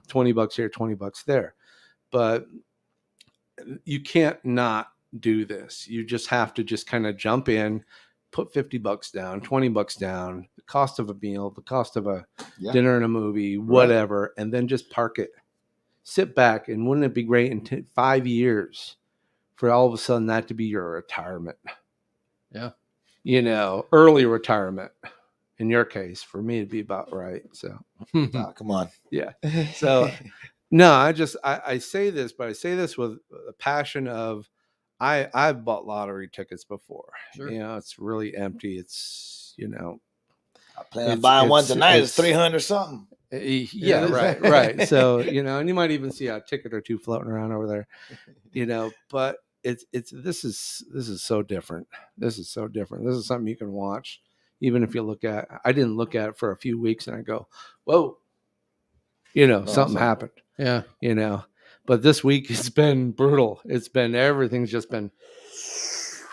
Speaker 1: $20 here, $20 there. But you can't not do this. You just have to just kind of jump in, put $50 down, $20 down, the cost of a meal, the cost of a dinner and a movie, whatever, and then just park it. Sit back, and wouldn't it be great in 5 years for all of a sudden that to be your retirement?
Speaker 2: Yeah.
Speaker 1: Early retirement. In your case, for me, it'd be about right. So,
Speaker 3: Oh, come on.
Speaker 1: yeah. So, no, I say this, but I say this with a passion of I've bought lottery tickets before.
Speaker 2: Sure.
Speaker 1: It's really empty. It's
Speaker 3: I plan on buying one tonight. It's 300 something.
Speaker 1: Yeah,
Speaker 2: It is.
Speaker 1: right. So and you might even see a ticket or two floating around over there. But this is so different. This is so different. This is something you can watch, even if you look at. I didn't look at it for a few weeks, and I go, whoa, something happened.
Speaker 2: Yeah.
Speaker 1: But this week it's been brutal. Everything's just been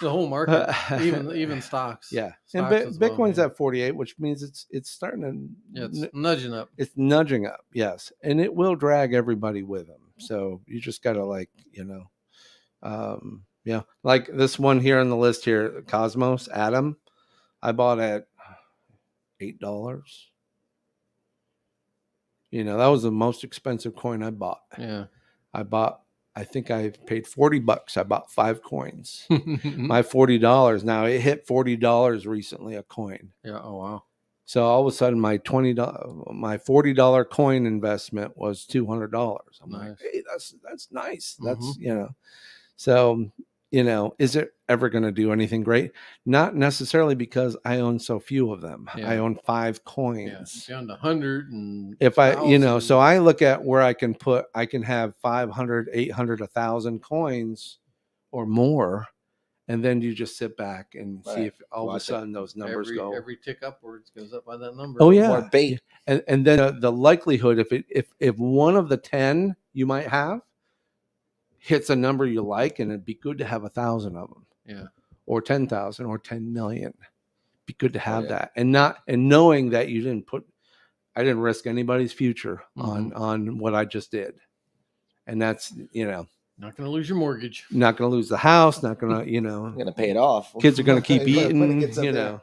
Speaker 2: The whole market, even stocks.
Speaker 1: yeah.
Speaker 2: Stocks
Speaker 1: And
Speaker 2: as well,
Speaker 1: Bitcoin's
Speaker 2: yeah.
Speaker 1: at 48, which means it's starting to
Speaker 2: Yeah, it's nudging up.
Speaker 1: it's nudging up, yes, and it will drag everybody with them. So you just gotta like this one here on the list here, Cosmos Atom. I bought at $8. That was the most expensive coin I bought.
Speaker 2: Yeah.
Speaker 1: I think I paid $40. I bought 5 coins. My $40 now, it hit $40 recently a coin.
Speaker 2: Yeah. Oh wow.
Speaker 1: So all of a sudden my $40 coin investment was $200. I'm like,
Speaker 2: Nice.
Speaker 1: hey, that's nice. That's so is it ever going to do anything great? Not necessarily, because I own so few of them.
Speaker 2: Yeah.
Speaker 1: I own 5
Speaker 2: Yeah.
Speaker 1: coins.
Speaker 2: Beyond 100 and
Speaker 1: If I,
Speaker 2: 1,000.
Speaker 1: so I look at where I can have 500, 800, 1,000 coins or more. And then you just sit back and see
Speaker 3: Right.
Speaker 1: if all of a
Speaker 3: Watch it.
Speaker 1: sudden those numbers go.
Speaker 2: every tick upwards goes up by that number.
Speaker 1: Oh yeah,
Speaker 3: More bait.
Speaker 1: and then the likelihood, if one of the 10 you might have hits a number you like, and it'd be good to have 1,000 of them.
Speaker 2: Yeah.
Speaker 1: Or 10,000 or 10 million. Be good to have
Speaker 3: yeah.
Speaker 1: that, and knowing that I didn't risk anybody's future on what I just did, and that's
Speaker 2: Not going to lose your mortgage.
Speaker 1: not going to lose the house, not going to
Speaker 3: I'm gonna pay it off.
Speaker 1: kids are going to keep
Speaker 3: When it
Speaker 1: eating,
Speaker 3: gets up there.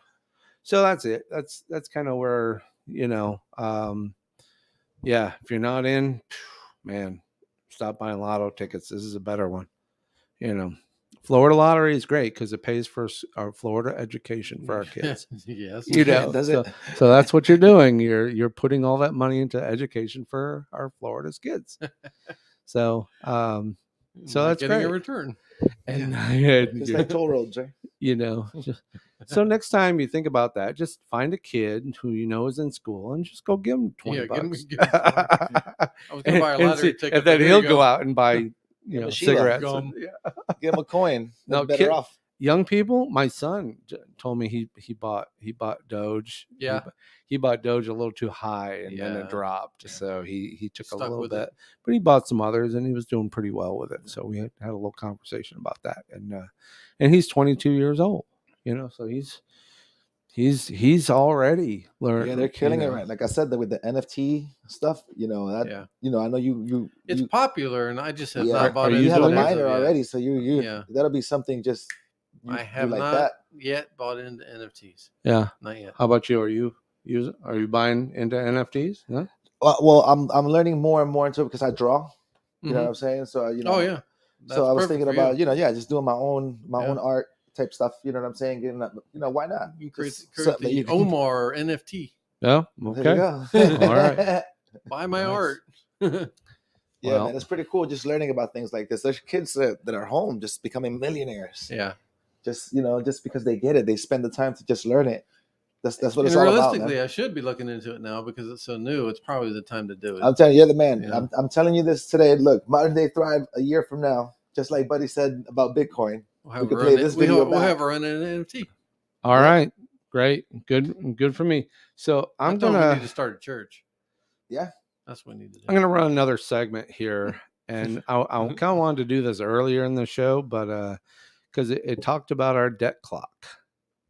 Speaker 1: So that's it. That's kind of where yeah. If you're not in, man, stop buying lotto tickets. This is a better one. Florida lottery is great because it pays for our Florida education for our kids.
Speaker 2: Yes.
Speaker 3: Does it?
Speaker 1: So that's what you're doing. You're putting all that money into education for our Florida's kids. So
Speaker 2: So
Speaker 1: that's
Speaker 2: getting
Speaker 1: great.
Speaker 2: a return.
Speaker 1: And
Speaker 3: It's like toll roads, right?
Speaker 1: you know. So next time you think about that, just find a kid who you know is in school and just go give him 20
Speaker 2: Yeah, give him-
Speaker 1: bucks.
Speaker 2: give him 20. I was gonna buy a
Speaker 1: And
Speaker 2: lottery
Speaker 1: see-
Speaker 2: ticket,
Speaker 1: and then
Speaker 2: but here
Speaker 1: he'll
Speaker 2: you
Speaker 1: go
Speaker 2: go.
Speaker 1: out and buy, you
Speaker 3: him
Speaker 1: know,
Speaker 3: a Sheila.
Speaker 1: cigarettes.
Speaker 2: Gum.
Speaker 1: Yeah.
Speaker 3: Give him a coin.
Speaker 1: No,
Speaker 3: No, better
Speaker 1: kid-
Speaker 3: off.
Speaker 1: Young people, my son told me he bought Doge.
Speaker 2: Yeah.
Speaker 1: He bought Doge a little too high and then
Speaker 2: Yeah.
Speaker 1: it dropped.
Speaker 2: Yeah.
Speaker 1: So he took a
Speaker 2: Stuck
Speaker 1: little
Speaker 2: with it.
Speaker 1: bit, but he bought some others and he was doing pretty well with it. So we had a little conversation about that. And he's 22 years old, you know, so he's already learned.
Speaker 3: Yeah, they're killing
Speaker 1: you
Speaker 3: it
Speaker 1: know.
Speaker 3: right. Like I said, with the NFT stuff, you know, that
Speaker 2: Yeah.
Speaker 3: you know, I know you
Speaker 2: It's
Speaker 3: you,
Speaker 2: popular, and I just have
Speaker 3: yeah,
Speaker 2: not bought
Speaker 1: Are
Speaker 2: into
Speaker 3: you have
Speaker 2: it
Speaker 3: a
Speaker 1: doing
Speaker 2: as
Speaker 3: minor
Speaker 2: of yet.
Speaker 3: already, so you
Speaker 2: Yeah.
Speaker 3: that'll be something just you
Speaker 2: I
Speaker 3: do
Speaker 2: have
Speaker 3: like
Speaker 2: not
Speaker 3: that.
Speaker 2: yet bought into NFTs.
Speaker 1: Yeah.
Speaker 2: Not yet.
Speaker 1: How about you? Are you buying into NFTs? No?
Speaker 3: Well, I'm learning more and more into it because I draw. You know
Speaker 2: Mhm.
Speaker 3: what I'm saying? So you know,
Speaker 2: Oh yeah.
Speaker 3: so I was
Speaker 2: perfect
Speaker 3: thinking
Speaker 2: for
Speaker 3: about
Speaker 2: you.
Speaker 3: just doing my own
Speaker 2: Yeah.
Speaker 3: art type stuff. You know what I'm saying? Getting that, why not?
Speaker 2: You can create,
Speaker 3: Just
Speaker 2: create
Speaker 3: something that
Speaker 2: the
Speaker 3: you can-
Speaker 2: Omar NFT.
Speaker 1: Yeah.
Speaker 3: There
Speaker 1: Okay.
Speaker 3: you go.
Speaker 1: All right.
Speaker 2: Buy my
Speaker 1: Nice.
Speaker 2: art.
Speaker 3: Yeah,
Speaker 1: Well-
Speaker 3: man, it's pretty cool just learning about things like this. There's kids that are home just becoming millionaires.
Speaker 2: Yeah.
Speaker 3: Just just because they get it, they spend the time to just learn it. That's what
Speaker 2: And
Speaker 3: it's all about,
Speaker 2: realistically,
Speaker 3: man.
Speaker 2: I should be looking into it now because it's so new. It's probably the time to do it.
Speaker 3: I'm telling you, you're the man.
Speaker 2: Yeah.
Speaker 3: I'm telling you this today. Look, modern day thrive a year from now, just like Buddy said about Bitcoin.
Speaker 2: We'll have,
Speaker 3: could
Speaker 2: our
Speaker 3: play
Speaker 2: own-
Speaker 3: this
Speaker 2: we
Speaker 3: video
Speaker 2: we'll
Speaker 3: back.
Speaker 2: have our own NFT.
Speaker 1: All
Speaker 3: Yeah.
Speaker 1: right. Great. Good for me. So
Speaker 2: I
Speaker 1: I'm
Speaker 2: told him we need
Speaker 1: gonna
Speaker 2: to start a church.
Speaker 3: Yeah.
Speaker 2: That's what we need to do.
Speaker 1: I'm gonna run another segment here, and I kind of wanted to do this earlier in the show, but because it talked about our debt clock,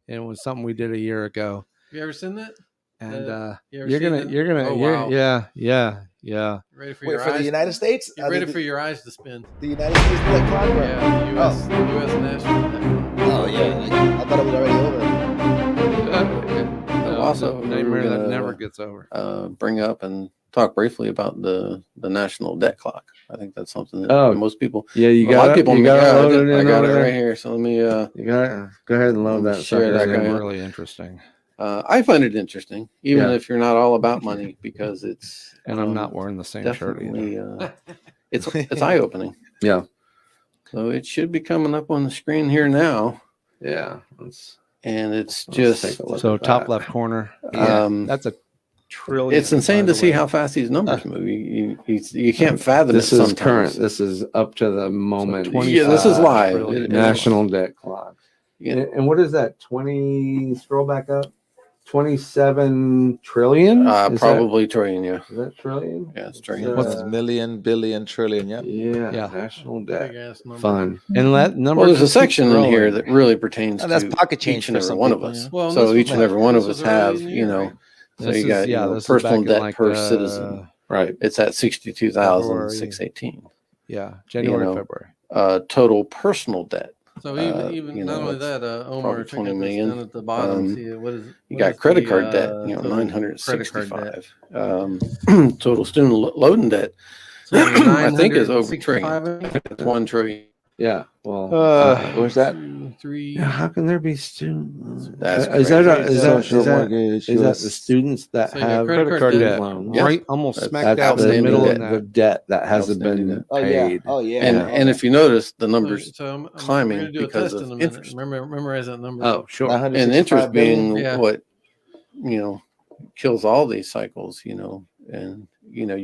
Speaker 1: and it was something we did a year ago,
Speaker 2: Have you ever seen that?
Speaker 1: and
Speaker 2: You ever
Speaker 1: you're
Speaker 2: seen
Speaker 1: gonna
Speaker 2: that?
Speaker 1: you're gonna
Speaker 2: Oh,
Speaker 1: you're,
Speaker 2: wow.
Speaker 1: yeah.
Speaker 2: You ready for
Speaker 3: Wait,
Speaker 2: your
Speaker 3: for
Speaker 2: eyes?
Speaker 3: the United States?
Speaker 2: Get ready for your eyes to spin.
Speaker 3: the United States Black Clock? or-
Speaker 2: Yeah, the U.S. The U.S. national.
Speaker 3: Oh yeah, I thought it was already over.
Speaker 2: Also, we were
Speaker 1: nightmare that
Speaker 2: gonna,
Speaker 1: never gets over.
Speaker 2: Bring up and talk briefly about the national debt clock. I think that's something that
Speaker 5: Oh.
Speaker 2: most people.
Speaker 5: Yeah, you
Speaker 2: a lot
Speaker 5: got
Speaker 2: of
Speaker 5: it.
Speaker 2: people.
Speaker 5: You got
Speaker 2: yeah,
Speaker 5: it loaded in
Speaker 2: I got it
Speaker 5: over
Speaker 2: right
Speaker 5: there?
Speaker 2: here. So let me.
Speaker 5: You got it. Go ahead and load
Speaker 2: Let me
Speaker 5: that.
Speaker 2: share
Speaker 5: sucker
Speaker 2: that
Speaker 5: in.
Speaker 2: guy.
Speaker 1: Really interesting,
Speaker 2: I find it interesting, even
Speaker 5: Yeah.
Speaker 2: if you're not all about money, because it's.
Speaker 1: and I'm not wearing the same shirt either.
Speaker 2: definitely. It's eye opening.
Speaker 5: Yeah.
Speaker 2: So it should be coming up on the screen here now,
Speaker 5: Yeah. Let's
Speaker 2: and it's
Speaker 5: Let's
Speaker 2: just.
Speaker 5: take a look.
Speaker 1: So
Speaker 5: at
Speaker 1: top
Speaker 5: that.
Speaker 1: left corner,
Speaker 2: That's
Speaker 1: a trillion.
Speaker 2: It's insane
Speaker 1: by
Speaker 2: to
Speaker 1: the
Speaker 2: see
Speaker 1: way.
Speaker 2: how fast these numbers move. You can't fathom
Speaker 5: This
Speaker 2: it
Speaker 5: is
Speaker 2: sometimes.
Speaker 5: current. This is up to the moment.
Speaker 1: 20
Speaker 2: Yeah, this is live.
Speaker 1: trillion.
Speaker 2: It-
Speaker 5: National debt clock.
Speaker 2: Yeah.
Speaker 5: And what is that? 20. Scroll back up. 27 trillion. Is
Speaker 2: Probably trillion. Yeah,
Speaker 5: Is that trillion?
Speaker 2: yeah, it's trillion.
Speaker 5: What's-
Speaker 3: What's million, billion, trillion? Yeah.
Speaker 5: Yeah.
Speaker 1: Yeah.
Speaker 5: National
Speaker 2: Big
Speaker 5: debt
Speaker 2: ass number.
Speaker 5: fund.
Speaker 1: And that number.
Speaker 2: Well, there's a
Speaker 1: just keeps
Speaker 2: section in here
Speaker 1: growing.
Speaker 2: that really pertains
Speaker 3: Oh, that's
Speaker 2: to
Speaker 3: pocket change
Speaker 2: each and
Speaker 3: for
Speaker 2: every
Speaker 3: some
Speaker 2: one
Speaker 3: people,
Speaker 2: of us.
Speaker 3: yeah.
Speaker 2: Well,
Speaker 3: Well,
Speaker 2: so
Speaker 3: this
Speaker 2: each
Speaker 3: was
Speaker 2: and every one of
Speaker 3: this
Speaker 2: us
Speaker 3: was early
Speaker 2: have,
Speaker 3: in the
Speaker 2: you
Speaker 3: year,
Speaker 2: know,
Speaker 3: right?
Speaker 2: so
Speaker 1: This
Speaker 2: you
Speaker 1: is-
Speaker 2: got
Speaker 1: yeah,
Speaker 2: you know,
Speaker 1: this is
Speaker 2: personal
Speaker 1: back in,
Speaker 2: debt
Speaker 1: like,
Speaker 2: per citizen.
Speaker 5: Right.
Speaker 2: It's at 62,618.
Speaker 1: Yeah, January,
Speaker 2: know,
Speaker 1: February.
Speaker 2: Total personal debt. So
Speaker 3: even
Speaker 2: you
Speaker 3: not
Speaker 2: know,
Speaker 3: only
Speaker 2: it's
Speaker 3: that,
Speaker 2: Omar,
Speaker 3: probably
Speaker 2: check
Speaker 3: 20
Speaker 2: out this
Speaker 3: million.
Speaker 2: down at the bottom.
Speaker 3: Um,
Speaker 2: See what is
Speaker 3: You
Speaker 2: what
Speaker 3: got
Speaker 2: is
Speaker 3: credit
Speaker 2: the,
Speaker 3: card debt, you know,
Speaker 2: total credit card
Speaker 3: 965.
Speaker 2: Total student loading debt,
Speaker 3: So
Speaker 2: I think, is over
Speaker 3: 965,
Speaker 2: trillion. It's 1 trillion.
Speaker 5: Yeah. Well,
Speaker 2: where's that?
Speaker 3: 2, 3.
Speaker 5: yeah, how can there be students?
Speaker 2: That's
Speaker 5: is that
Speaker 2: crazy.
Speaker 5: is that the students that
Speaker 2: So you got
Speaker 5: have
Speaker 2: credit card debt.
Speaker 5: loans?
Speaker 2: Yeah.
Speaker 1: Right, almost
Speaker 2: That's
Speaker 1: smack dab in the
Speaker 2: outstanding
Speaker 1: middle
Speaker 2: debt.
Speaker 1: of
Speaker 5: The
Speaker 1: that.
Speaker 5: debt that hasn't
Speaker 2: Outstanding
Speaker 5: been
Speaker 2: debt.
Speaker 3: Oh yeah.
Speaker 5: paid.
Speaker 3: Oh yeah.
Speaker 2: And if you notice, the numbers
Speaker 3: I'm
Speaker 2: climbing
Speaker 3: we're gonna do a
Speaker 2: because
Speaker 3: test
Speaker 2: of
Speaker 3: in a minute.
Speaker 2: interest.
Speaker 3: Memorize that number.
Speaker 5: Oh, sure.
Speaker 2: and interest
Speaker 3: 965 billion.
Speaker 2: being
Speaker 3: Yeah.
Speaker 2: what kills all these cycles, and you
Speaker 1: So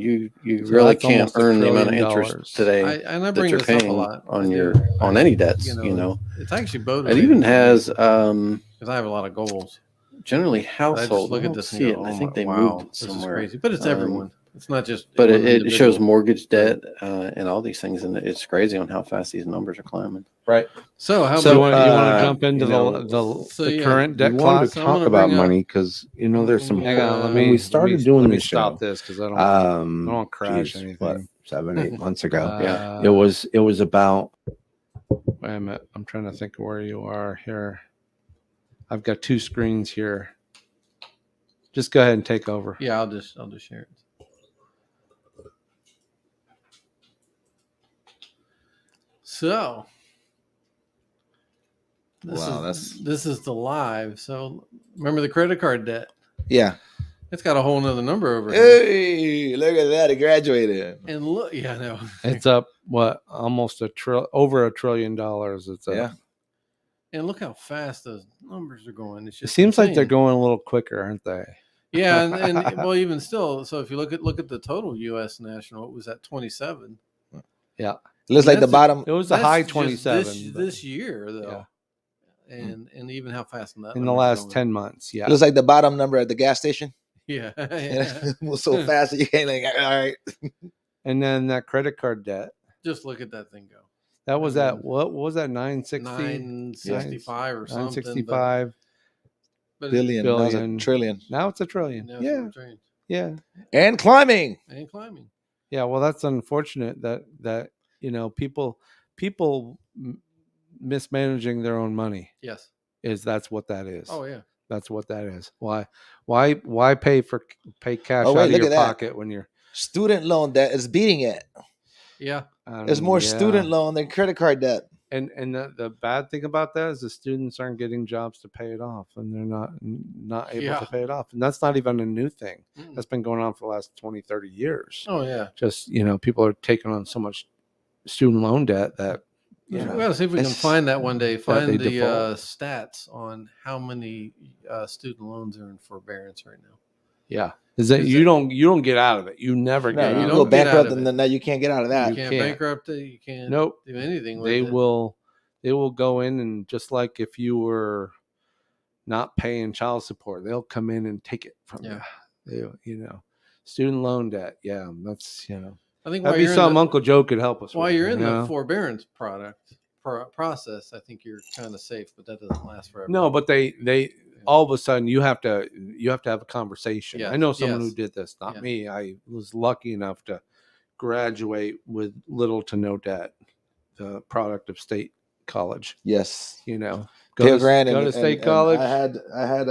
Speaker 2: really
Speaker 1: that's
Speaker 2: can't
Speaker 1: almost $1
Speaker 2: earn the amount of
Speaker 1: trillion.
Speaker 2: interest today
Speaker 3: I
Speaker 2: that
Speaker 3: bring
Speaker 2: you're
Speaker 3: this up a
Speaker 2: paying
Speaker 3: lot
Speaker 2: on on any debts.
Speaker 3: It's actually both.
Speaker 2: It even has
Speaker 3: because I have a lot of goals.
Speaker 2: generally
Speaker 3: I just
Speaker 2: household.
Speaker 3: look
Speaker 2: I
Speaker 3: at
Speaker 2: don't
Speaker 3: this
Speaker 2: see
Speaker 3: and
Speaker 2: it.
Speaker 3: go,
Speaker 2: I
Speaker 3: oh
Speaker 2: think
Speaker 3: my-
Speaker 2: they
Speaker 3: wow,
Speaker 2: moved it
Speaker 3: this is
Speaker 2: somewhere.
Speaker 3: crazy. But it's everyone. It's not just.
Speaker 2: But
Speaker 3: one
Speaker 2: it shows
Speaker 3: individual.
Speaker 2: mortgage debt and all these things, and it's crazy on how fast these numbers are climbing.
Speaker 5: Right.
Speaker 3: So how
Speaker 1: So you want to
Speaker 5: uh,
Speaker 1: jump into
Speaker 5: you know,
Speaker 1: the
Speaker 3: yeah,
Speaker 1: current debt
Speaker 5: We wanted
Speaker 1: clock?
Speaker 5: to
Speaker 3: So I'm
Speaker 5: talk
Speaker 3: gonna
Speaker 5: about
Speaker 3: bring up-
Speaker 5: money because there's some.
Speaker 1: Hang on, let
Speaker 5: when
Speaker 1: me.
Speaker 5: we started
Speaker 1: let me,
Speaker 5: doing
Speaker 1: let me
Speaker 5: this
Speaker 1: stop
Speaker 5: show,
Speaker 1: this because I don't.
Speaker 5: I
Speaker 1: don't wanna crash anything.
Speaker 5: What, 7-8 months ago,
Speaker 1: Uh,
Speaker 5: it was about.
Speaker 1: Wait a minute. I'm trying to think of where you are here. I've got two screens here. Just go ahead and take over.
Speaker 3: Yeah, I'll just share it. So
Speaker 7: Wow,
Speaker 3: this is the live. So remember the credit card debt?
Speaker 7: Yeah.
Speaker 3: It's got a whole nother number over here.
Speaker 7: Hey, look at that. It graduated.
Speaker 3: And look, yeah, I know.
Speaker 1: It's up what almost over $1 trillion. It's up.
Speaker 7: Yeah.
Speaker 2: And look how fast those numbers are going. It's
Speaker 1: It
Speaker 2: just
Speaker 1: seems like they're
Speaker 2: insane.
Speaker 1: going a little quicker, aren't they?
Speaker 2: Yeah, and well, even still, so if you look at the total U.S. national, it was at 27.
Speaker 1: Yeah.
Speaker 3: It looks like the
Speaker 2: That's
Speaker 3: bottom
Speaker 1: It was a
Speaker 2: That's
Speaker 1: high
Speaker 2: just
Speaker 1: 27 but
Speaker 2: this year though,
Speaker 1: yeah.
Speaker 2: and even how fast that
Speaker 1: in the
Speaker 2: number's
Speaker 1: last
Speaker 2: going.
Speaker 1: 10 months. Yeah.
Speaker 3: it looks like the bottom number at the gas station.
Speaker 2: Yeah,
Speaker 3: And
Speaker 2: yeah.
Speaker 3: it moves so fast that you can't like, all right.
Speaker 1: And then that credit card debt.
Speaker 2: Just look at that thing go.
Speaker 1: That was
Speaker 2: I
Speaker 1: at
Speaker 2: mean,
Speaker 1: what was that 960?
Speaker 2: 965 or something.
Speaker 1: 965
Speaker 2: But
Speaker 3: Billion. Now it's a
Speaker 1: billion.
Speaker 3: trillion.
Speaker 1: Now it's a trillion.
Speaker 2: now
Speaker 1: Yeah.
Speaker 2: it's trained
Speaker 1: Yeah.
Speaker 3: And climbing.
Speaker 2: and climbing.
Speaker 1: Yeah, well that's unfortunate that people mismanaging their own money
Speaker 2: Yes.
Speaker 1: that's what that is.
Speaker 2: Oh yeah.
Speaker 1: That's what that is. Why pay cash
Speaker 3: Oh, wait,
Speaker 1: out of
Speaker 3: look
Speaker 1: your
Speaker 3: at that.
Speaker 1: pocket when you're
Speaker 3: Student loan debt is beating it.
Speaker 2: Yeah.
Speaker 3: There's more
Speaker 1: yeah.
Speaker 3: student loan than credit card debt.
Speaker 1: And the bad thing about that is the students aren't getting jobs to pay it off, and they're not able
Speaker 2: Yeah.
Speaker 1: to pay it off. And that's not even a new thing.
Speaker 2: Mm.
Speaker 1: That's been going on for the last 20, 30 years.
Speaker 2: Oh yeah.
Speaker 1: Just, people are taking on so much student loan debt that,
Speaker 2: We got to see if we can
Speaker 3: it's-
Speaker 2: find that one day.
Speaker 1: they
Speaker 2: Find the
Speaker 1: default.
Speaker 2: stats on how many student loans are in forbearance right now.
Speaker 1: yeah. Is that
Speaker 2: Is
Speaker 1: you
Speaker 2: it-
Speaker 1: don't get out of it. You never
Speaker 3: No,
Speaker 1: get
Speaker 3: you
Speaker 1: out
Speaker 2: don't
Speaker 1: of
Speaker 3: go
Speaker 1: it.
Speaker 2: get out
Speaker 3: bankrupt
Speaker 2: of
Speaker 3: and
Speaker 2: it.
Speaker 3: then you can't get out of that.
Speaker 2: You can't
Speaker 1: can't.
Speaker 2: bankrupt it. You can't
Speaker 1: Nope.
Speaker 2: do anything with
Speaker 1: They
Speaker 2: it.
Speaker 1: will go in, and just like if you were not paying child support, they'll come in and take it from
Speaker 2: Yeah.
Speaker 1: you. Student loan debt. Yeah, that's
Speaker 2: I think
Speaker 1: that'd
Speaker 2: while
Speaker 1: be
Speaker 2: you're
Speaker 1: something
Speaker 2: in the,
Speaker 1: Uncle Joe could help us
Speaker 2: while
Speaker 1: with.
Speaker 2: you're in
Speaker 1: you
Speaker 2: the
Speaker 1: know?
Speaker 2: forbearance process, I think you're kind of safe, but that doesn't last forever.
Speaker 1: No, but they all of a sudden you have to have a conversation. I
Speaker 2: Yes,
Speaker 1: know someone
Speaker 2: yes.
Speaker 1: who did this, not
Speaker 2: Yeah.
Speaker 1: me. I was lucky enough to graduate with little to no debt, the product of state college.
Speaker 3: Yes.
Speaker 1: Go
Speaker 3: Pale
Speaker 1: to,
Speaker 3: Grande
Speaker 1: go
Speaker 3: and,
Speaker 1: to state
Speaker 3: and
Speaker 1: college.
Speaker 3: I had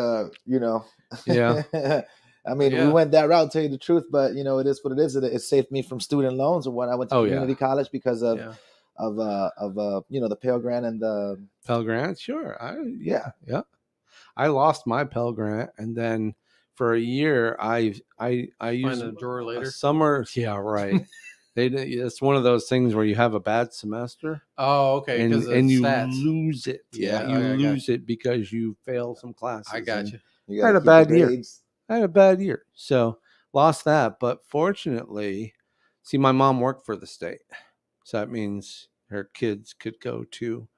Speaker 1: Yeah.
Speaker 3: I mean,
Speaker 2: Yeah.
Speaker 3: we went that route, tell you the truth, but it is what it is. It saved me from student loans when I went to
Speaker 1: Oh, yeah.
Speaker 3: community college because of
Speaker 2: Yeah.
Speaker 3: the Pale Grande and the
Speaker 1: Pell Grant, sure. Yeah. I lost my Pell Grant, and then for a year, I
Speaker 2: Find
Speaker 1: used
Speaker 2: a drawer
Speaker 1: a
Speaker 2: later.
Speaker 1: summer. Yeah, right. It's one of those things where you have a bad semester,
Speaker 2: Oh, okay.
Speaker 1: and
Speaker 2: Because
Speaker 1: you
Speaker 2: stats.
Speaker 1: lose it.
Speaker 2: Yeah,
Speaker 1: you
Speaker 2: I got
Speaker 1: lose it because you fail some classes.
Speaker 2: I got
Speaker 1: and
Speaker 2: you.
Speaker 3: you
Speaker 1: I had
Speaker 3: gotta
Speaker 1: a
Speaker 3: keep the
Speaker 1: bad year.
Speaker 3: grades.
Speaker 1: I had a bad year, so lost that. But fortunately, see, my mom worked for the state, so that means her kids could go to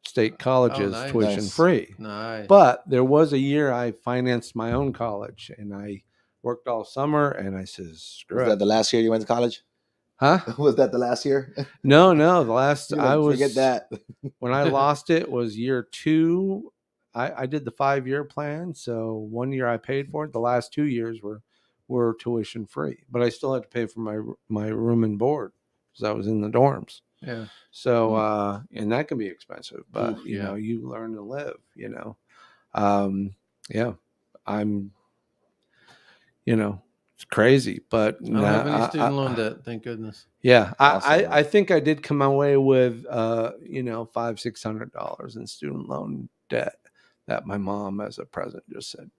Speaker 1: state colleges
Speaker 2: nice.
Speaker 1: tuition
Speaker 3: Nice.
Speaker 1: free.
Speaker 2: Nice.
Speaker 1: But there was a year I financed my own college, and I worked all summer, and I says, screw
Speaker 3: Was
Speaker 1: it.
Speaker 3: that the last year you went to college?
Speaker 1: Huh?
Speaker 3: Was that the last year?
Speaker 1: No. The last
Speaker 3: You're
Speaker 1: I
Speaker 3: like,
Speaker 1: was
Speaker 3: forget that.
Speaker 1: when I lost it was year 2. I did the 5-year plan, so 1 year I paid for it. The last 2 years were tuition free, but I still had to pay for my room and board because I was in the dorms.
Speaker 2: yeah.
Speaker 1: So and that can be expensive, but
Speaker 2: Oof,
Speaker 1: you
Speaker 2: yeah.
Speaker 1: know, you learn to live. Yeah, I'm. It's crazy, but
Speaker 2: I don't have any student loan debt, thank goodness.
Speaker 1: Yeah,
Speaker 3: Awesome.
Speaker 1: I think I did come away with $500-600 in student loan debt that my mom, as a present, just said,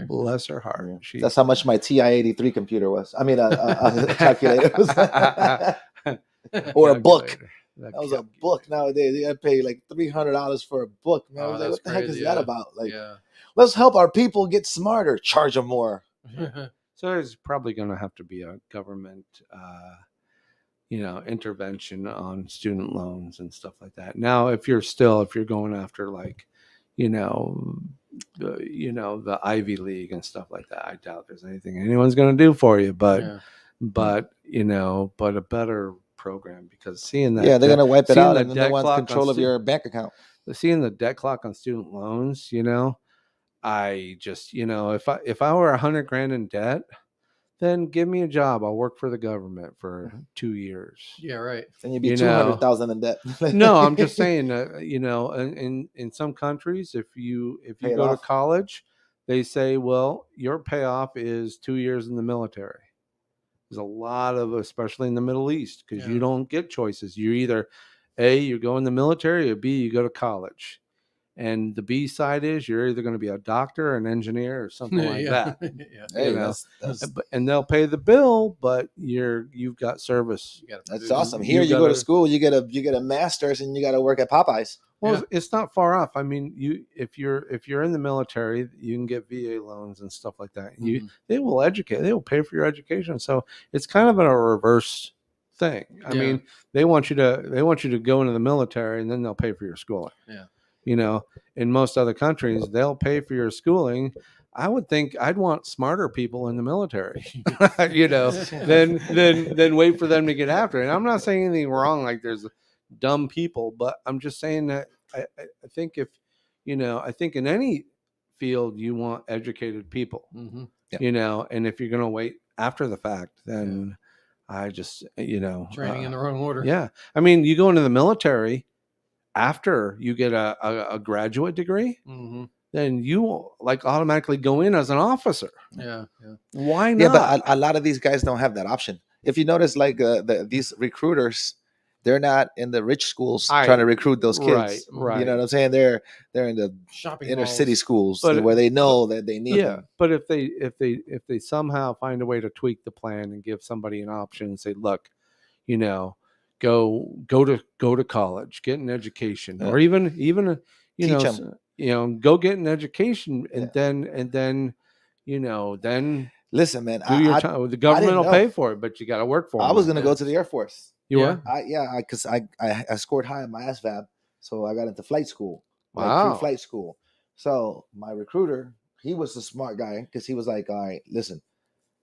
Speaker 1: bless her heart.
Speaker 3: Yeah.
Speaker 1: She
Speaker 3: That's how much my TI-83 computer was. I mean, a calculator was. Or a book.
Speaker 1: Calculator.
Speaker 3: That was a book nowadays. You gotta pay like $300 for a book. Man, I
Speaker 2: Oh,
Speaker 3: was like,
Speaker 2: that's
Speaker 3: what the heck is
Speaker 2: crazy,
Speaker 3: that
Speaker 2: yeah.
Speaker 3: about? Like,
Speaker 2: Yeah.
Speaker 3: let's help our people get smarter. Charge them more.
Speaker 1: So there's probably going to have to be a government, intervention on student loans and stuff like that. Now, if you're going after like, the Ivy League and stuff like that, I doubt there's anything anyone's going to do for you. But,
Speaker 2: Yeah.
Speaker 1: but a better program, because seeing that,
Speaker 3: Yeah, they're gonna wipe it
Speaker 1: seeing
Speaker 3: out,
Speaker 1: the
Speaker 3: and no
Speaker 1: debt
Speaker 3: one's
Speaker 1: clock on
Speaker 3: control of
Speaker 1: stu-
Speaker 3: your bank account.
Speaker 1: seeing the debt clock on student loans, I just, if I were $100,000 in debt, then give me a job. I'll work for the government for 2 years.
Speaker 2: Yeah, right.
Speaker 3: And you'd be
Speaker 1: You know.
Speaker 3: 200,000 in debt.
Speaker 1: No, I'm just saying, in some countries, if you
Speaker 3: Pay it
Speaker 1: go to
Speaker 3: off.
Speaker 1: college, they say, well, your payoff is 2 years in the military. There's a lot of, especially in the Middle East, because you
Speaker 2: Yeah.
Speaker 1: don't get choices. You either A, you go in the military, or B, you go to college. And the B side is you're either going to be a doctor, an engineer, or something like that.
Speaker 2: Yeah.
Speaker 3: Hey,
Speaker 1: you know.
Speaker 3: that's
Speaker 1: And they'll pay the bill, but you've got service.
Speaker 2: You gotta
Speaker 3: that's
Speaker 2: produce.
Speaker 3: awesome.
Speaker 1: You
Speaker 3: Here you go to
Speaker 1: gotta-
Speaker 3: school, you get a master's, and you got to work at Popeyes.
Speaker 1: Well,
Speaker 2: Yeah.
Speaker 1: it's not far off. I mean, if you're in the military, you can get VA loans and stuff like that.
Speaker 2: Mhm.
Speaker 1: They will educate. They will pay for your education. So it's kind of a reverse thing. I
Speaker 2: Yeah.
Speaker 1: mean, they want you to go into the military, and then they'll pay for your schooling.
Speaker 2: Yeah.
Speaker 1: You know, in most other countries, they'll pay for your schooling. I would think I'd want smarter people in the military, you know, than wait for them to get after it. And I'm not saying anything wrong. Like there's dumb people, but I'm just saying that I think I think in any field you want educated people,
Speaker 2: Mhm.
Speaker 3: Yeah.
Speaker 1: you know, and if you're going to wait after the fact, then I just,
Speaker 2: Training in the wrong order.
Speaker 1: yeah. I mean, you go into the military after you get a graduate degree,
Speaker 2: Mhm.
Speaker 1: then you like automatically go in as an officer.
Speaker 2: Yeah. Yeah.
Speaker 1: Why not?
Speaker 3: Yeah, but a lot of these guys don't have that option. If you notice, like these recruiters, they're not in the rich schools trying to recruit those kids.
Speaker 1: Right.
Speaker 3: You know what I'm saying? They're in the
Speaker 2: Shopping
Speaker 3: inner
Speaker 2: malls.
Speaker 3: city schools
Speaker 1: But
Speaker 3: where they know that they need
Speaker 1: Yeah,
Speaker 3: them.
Speaker 1: but if they somehow find a way to tweak the plan and give somebody an option and say, look, you know, go to college, get an education,
Speaker 3: Yeah.
Speaker 1: or even
Speaker 3: Teach 'em.
Speaker 1: go get an education, and
Speaker 3: Yeah.
Speaker 1: then then
Speaker 3: Listen, man,
Speaker 1: do your
Speaker 3: I
Speaker 1: time. The government will
Speaker 3: know.
Speaker 1: pay for it, but you got to work for it.
Speaker 3: I was gonna go to the Air Force.
Speaker 1: You
Speaker 2: Yeah.
Speaker 1: were?
Speaker 3: Because I scored high in my ASVAB, so I got into flight school, like
Speaker 1: Wow.
Speaker 3: free flight school. So my recruiter, he was a smart guy because he was like, all right, listen,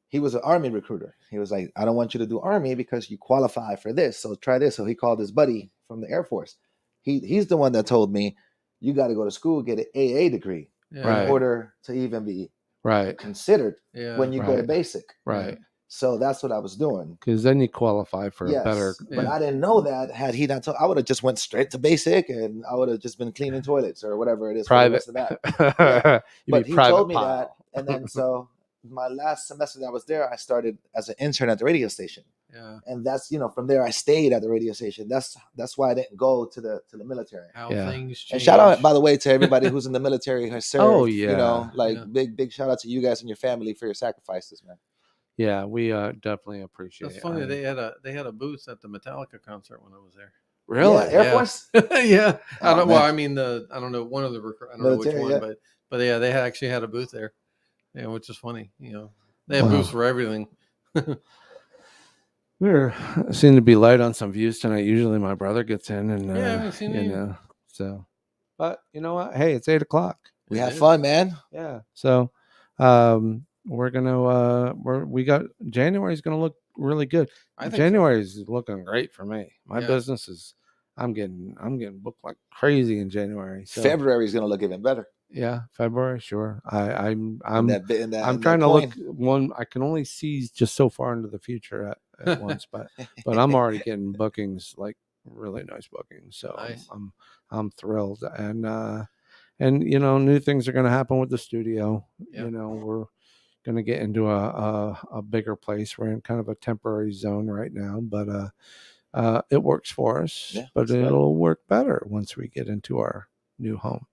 Speaker 3: he was an Army recruiter. He was like, I don't want you to do Army because you qualify for this, so try this. So he called his buddy from the Air Force. He's the one that told me you got to go to school, get an AA degree
Speaker 2: Yeah.
Speaker 1: Right.
Speaker 3: in order to even be
Speaker 1: Right,
Speaker 3: considered
Speaker 2: Yeah.
Speaker 3: when you go to
Speaker 1: Right.
Speaker 3: basic.
Speaker 1: right.
Speaker 3: So that's what I was doing.
Speaker 1: Because then you qualify for
Speaker 3: Yes,
Speaker 1: a better.
Speaker 3: but
Speaker 2: Yeah.
Speaker 3: I didn't know that. Had he not told, I would have just went straight to basic, and I would have just been cleaning toilets or whatever it is. For the
Speaker 1: Private.
Speaker 3: rest of that.
Speaker 1: You'd
Speaker 3: But
Speaker 1: be
Speaker 3: he
Speaker 1: private
Speaker 3: told me
Speaker 1: pile.
Speaker 3: that, and then so my last semester that I was there, I started as an intern at the radio station,
Speaker 2: Yeah.
Speaker 3: and that's from there I stayed at the radio station. That's why I didn't go to the military.
Speaker 2: How
Speaker 1: Yeah.
Speaker 2: things change.
Speaker 3: And shout out, by the way, to everybody who's in the military who has served.
Speaker 1: Oh, yeah.
Speaker 2: Yeah.
Speaker 3: Big shout out to you guys and your family for your sacrifices, man.
Speaker 1: Yeah, we definitely appreciate
Speaker 2: That's
Speaker 1: it.
Speaker 2: funny. They had a booth at the Metallica concert when I was there.
Speaker 1: Really?
Speaker 3: Yeah, Air
Speaker 2: Yeah.
Speaker 3: Force.
Speaker 2: Yeah. I
Speaker 3: Oh,
Speaker 2: don't. Well,
Speaker 3: man.
Speaker 2: I mean I don't know one of the I don't know which
Speaker 3: Military,
Speaker 2: one,
Speaker 3: yeah.
Speaker 2: but yeah, they actually had a booth there. Yeah, which is funny. They have
Speaker 1: Wow.
Speaker 2: booths for everything.
Speaker 1: There seem to be light on some views tonight. Usually my brother gets in and
Speaker 2: Yeah, I haven't seen you.
Speaker 1: so but you know what? Hey, it's 8:00.
Speaker 3: We
Speaker 2: It
Speaker 3: have
Speaker 2: is.
Speaker 3: fun, man.
Speaker 1: Yeah. So we're gonna we got January's gonna look really good.
Speaker 2: I think so.
Speaker 1: January's looking great for me. My
Speaker 2: Yeah.
Speaker 1: business is I'm getting booked like crazy in January. So
Speaker 3: February is gonna look even better.
Speaker 1: yeah, February, sure. I'm
Speaker 3: In that bit- in that-
Speaker 1: I'm
Speaker 3: in that
Speaker 1: trying to
Speaker 3: coin.
Speaker 1: look one. I can only see just so far into the future at once, but I'm already getting bookings, like really nice bookings. So
Speaker 2: Nice.
Speaker 1: I'm thrilled, and new things are going to happen with the studio.
Speaker 2: Yep.
Speaker 1: We're going to get into a bigger place. We're in kind of a temporary zone right now, but it works for us.
Speaker 3: Yeah,
Speaker 1: but
Speaker 3: that's good.
Speaker 1: it'll work better once we get into our new home.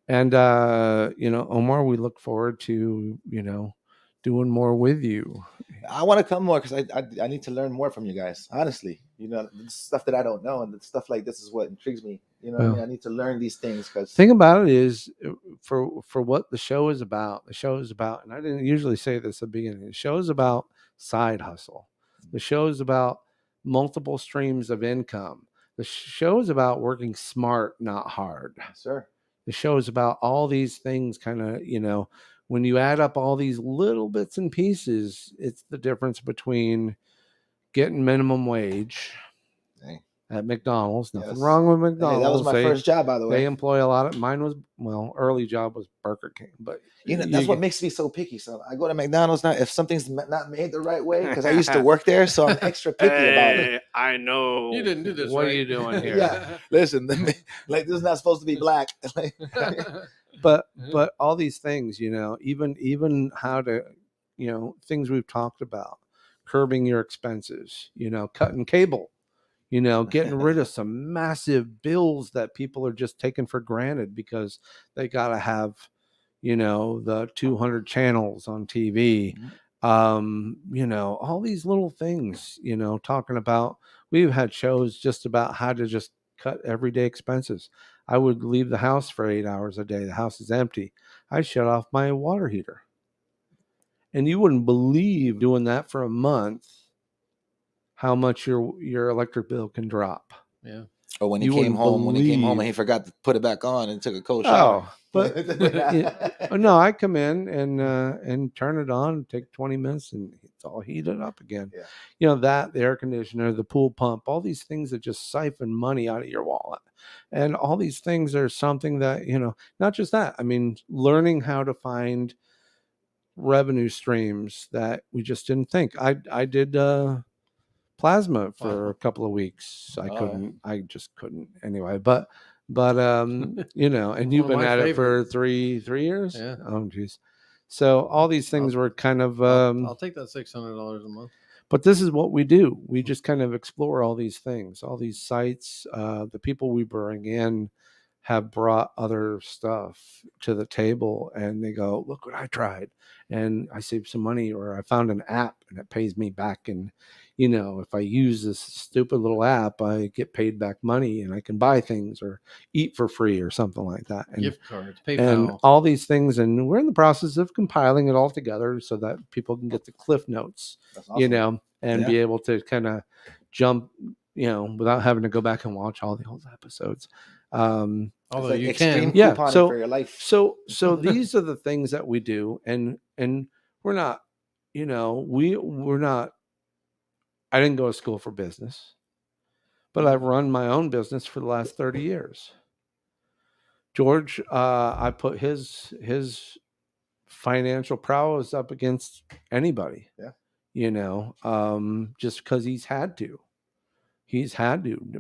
Speaker 1: And Omar, we look forward to doing more with you.
Speaker 3: I want to come more because I need to learn more from you guys. Honestly, the stuff that I don't know, and the stuff like this is what intrigues me. What I mean? I need to learn these things because
Speaker 1: Thing about it is, for what the show is about. The show is about, and I didn't usually say this at the beginning. The show is about side hustle. The show is about multiple streams of income. The show is about working smart, not hard.
Speaker 3: sir.
Speaker 1: The show is about all these things, kind of, when you add up all these little bits and pieces, it's the difference between getting minimum wage
Speaker 3: Hey.
Speaker 1: at McDonald's. Nothing
Speaker 3: Yes.
Speaker 1: wrong with
Speaker 3: Hey,
Speaker 1: McDonald's.
Speaker 3: that was my first job, by the
Speaker 1: They
Speaker 3: way.
Speaker 1: employ a lot of, mine was, early job was Burger King, but
Speaker 3: That's what makes me so picky. So I go to McDonald's now. If something's not made the right way, because I used to work there, so I'm extra picky about it.
Speaker 1: I know.
Speaker 2: You didn't do this.
Speaker 1: What
Speaker 2: right?
Speaker 1: are you doing here?
Speaker 3: Yeah. Listen, like this is not supposed to be black.
Speaker 1: But
Speaker 2: Yeah.
Speaker 1: all these things, even how to, things we've talked about, curbing your expenses, cutting cable, you know, getting rid of some massive bills that people are just taking for granted because they got to have, you know, the 200 channels on TV. You know, all these little things, you know, talking about, we've had shows just about how to just cut everyday expenses. I would leave the house for 8 hours a day. The house is empty. I shut off my water heater. And you wouldn't believe doing that for a month how much your electric bill can drop.
Speaker 2: Yeah.
Speaker 3: Or when he
Speaker 1: You
Speaker 3: came
Speaker 1: wouldn't
Speaker 3: home, and
Speaker 1: believe-
Speaker 3: he forgot to put it back on and took a cold shower.
Speaker 1: Oh, but oh, no, I come in and turn it on, take 20 minutes, and it's all heated up again.
Speaker 3: Yeah.
Speaker 1: You know, that, the air conditioner, the pool pump, all these things that just siphon money out of your wallet. And all these things are something that, you know, not just that. I mean, learning how to find revenue streams that we just didn't think. I did plasma for a couple of weeks. I just couldn't anyway. But you know, and you've
Speaker 2: One of
Speaker 1: been
Speaker 2: my
Speaker 1: at it for
Speaker 2: favorites.
Speaker 1: 3 years.
Speaker 2: Yeah.
Speaker 1: Oh geez. So all these things were kind of
Speaker 2: I'll take that $600 a month.
Speaker 1: but this is what we do. We just kind of explore all these things, all these sites. The people we bring in have brought other stuff to the table, and they go, look what I tried, and I saved some money, or I found an app and it pays me back. And, you know, if I use this stupid little app, I get paid back money and I can buy things or eat for free or something like that. And,
Speaker 2: Gift cards,
Speaker 1: and
Speaker 2: PayPal.
Speaker 1: all these things. And we're in the process of compiling it all together so that people can get the cliff notes,
Speaker 3: That's
Speaker 1: you
Speaker 3: awesome.
Speaker 1: know, and
Speaker 3: Yeah.
Speaker 1: be able to kind of jump, you know, without having to go back and watch all the old episodes.
Speaker 2: Although
Speaker 3: It's like
Speaker 2: you
Speaker 3: extreme
Speaker 2: can.
Speaker 1: Yeah,
Speaker 3: couponing
Speaker 1: so-
Speaker 3: for your life.
Speaker 1: So these are the things that we do, and we're not, you know, we're not. I didn't go to school for business, but I've run my own business for the last 30 years. George, I put his financial prowess up against anybody.
Speaker 3: Yeah.
Speaker 1: You know, just because he's had to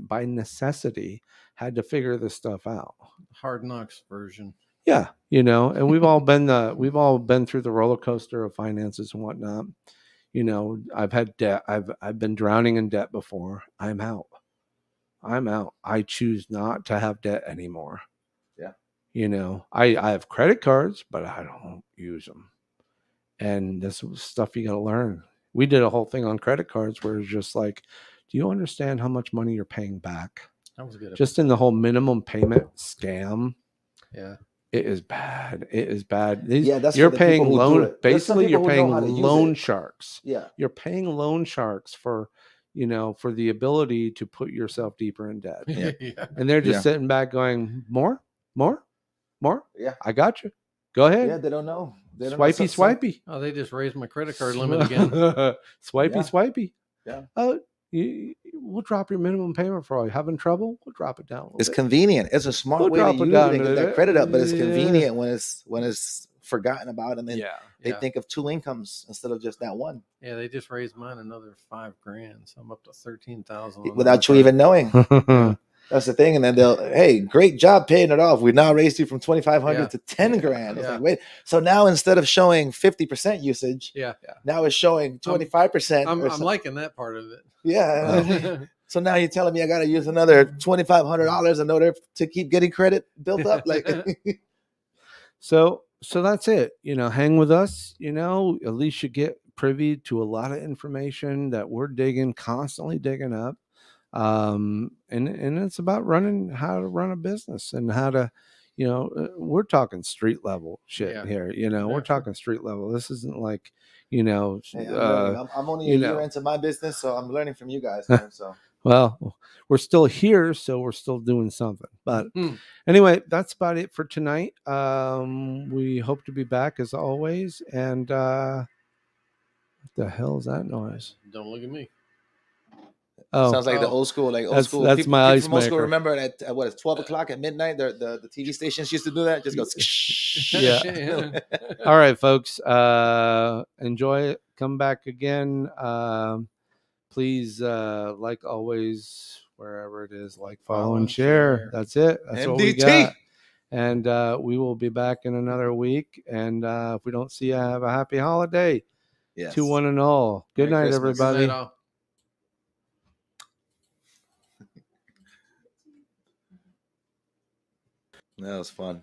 Speaker 1: by necessity had to figure this stuff out.
Speaker 2: Hard Knocks version.
Speaker 1: Yeah, you know, and we've all been through the roller coaster of finances and whatnot. You know, I've had debt. I've been drowning in debt before. I'm out. I choose not to have debt anymore.
Speaker 3: Yeah.
Speaker 1: You know, I have credit cards, but I don't use them. And this is stuff you got to learn. We did a whole thing on credit cards where it's just like, do you understand how much money you're paying back?
Speaker 2: That was a good.
Speaker 1: Just in the whole minimum payment scam.
Speaker 2: Yeah.
Speaker 1: It is bad. It is bad.
Speaker 3: Yeah, that's
Speaker 1: you're
Speaker 3: for the people
Speaker 1: paying
Speaker 3: who do
Speaker 1: loan.
Speaker 3: it. There's some
Speaker 1: Basically, you're
Speaker 3: people who know
Speaker 1: paying
Speaker 3: how to use
Speaker 1: loan
Speaker 3: it.
Speaker 1: sharks.
Speaker 3: Yeah.
Speaker 1: You're paying loan sharks for, you know, for the ability to put yourself deeper in debt.
Speaker 3: Yeah.
Speaker 2: Yeah.
Speaker 1: And they're just
Speaker 3: Yeah.
Speaker 1: sitting back going, more.
Speaker 3: Yeah.
Speaker 1: I got you. Go ahead.
Speaker 3: Yeah, they don't know. They don't know.
Speaker 1: Swipey.
Speaker 2: Oh, they just raised my credit card limit again.
Speaker 1: Swipey.
Speaker 3: Yeah.
Speaker 1: We'll drop your minimum payment for all you having trouble. We'll drop it down. A little
Speaker 3: It's
Speaker 1: bit.
Speaker 3: convenient. It's a smart
Speaker 1: We'll
Speaker 3: way to
Speaker 1: drop it
Speaker 3: use
Speaker 1: down
Speaker 3: it and
Speaker 1: to
Speaker 3: get that
Speaker 1: that.
Speaker 3: credit up, but it's
Speaker 1: Yeah.
Speaker 3: convenient when it's forgotten about, and then
Speaker 1: Yeah.
Speaker 3: they
Speaker 2: Yeah.
Speaker 3: think of two incomes instead of just that one,
Speaker 2: Yeah, they just raised mine another $5,000, so I'm up to 13,000
Speaker 3: without you even knowing. That's the thing. And then they'll, hey, great job paying it off. We now raised you from 2,500
Speaker 2: Yeah.
Speaker 3: to 10 grand. It's
Speaker 2: Yeah.
Speaker 3: like, wait, so now instead of showing 50% usage,
Speaker 2: Yeah,
Speaker 3: now it's showing 25%.
Speaker 2: I'm
Speaker 3: or something.
Speaker 2: liking that part of it.
Speaker 3: Yeah. So now you're telling me I got to use another $2,500 in order to keep getting credit built up? Like,
Speaker 1: So that's it. You know, hang with us. You know, at least you get privy to a lot of information that we're constantly digging up. And it's about how to run a business and how to, you know, we're talking street level shit
Speaker 2: Yeah.
Speaker 1: here. You know,
Speaker 2: Yeah,
Speaker 1: we're
Speaker 2: sure.
Speaker 1: talking street level. This isn't like, you know,
Speaker 3: hey, I'm learning. I'm only a
Speaker 1: you
Speaker 3: year
Speaker 1: know.
Speaker 3: into my business, so I'm learning from you guys, man. So
Speaker 1: well, we're still here, so we're still doing something. But
Speaker 2: Hmm.
Speaker 1: anyway, that's about it for tonight. We hope to be back as always. And what the hell is that noise?
Speaker 2: Don't look at me.
Speaker 1: Oh,
Speaker 3: sounds like the
Speaker 2: Oh.
Speaker 3: old school,
Speaker 1: That's
Speaker 3: school.
Speaker 1: my
Speaker 3: people
Speaker 1: ice
Speaker 3: from old school
Speaker 1: maker.
Speaker 3: remember at what, it's 12 o'clock at midnight. The TV stations used to do that. Just goes.
Speaker 1: Yeah. All right, folks. Enjoy it. Come back again. Please, like always, wherever it is, like, follow, and share. That's it. That's what we
Speaker 3: MDT.
Speaker 1: got. And we will be back in another week. And if we don't see you, have a happy holiday
Speaker 3: Yes.
Speaker 1: to one and all. Good
Speaker 3: Merry
Speaker 1: night,
Speaker 3: Christmas.
Speaker 1: everybody.
Speaker 2: Good night, all.
Speaker 3: That was fun.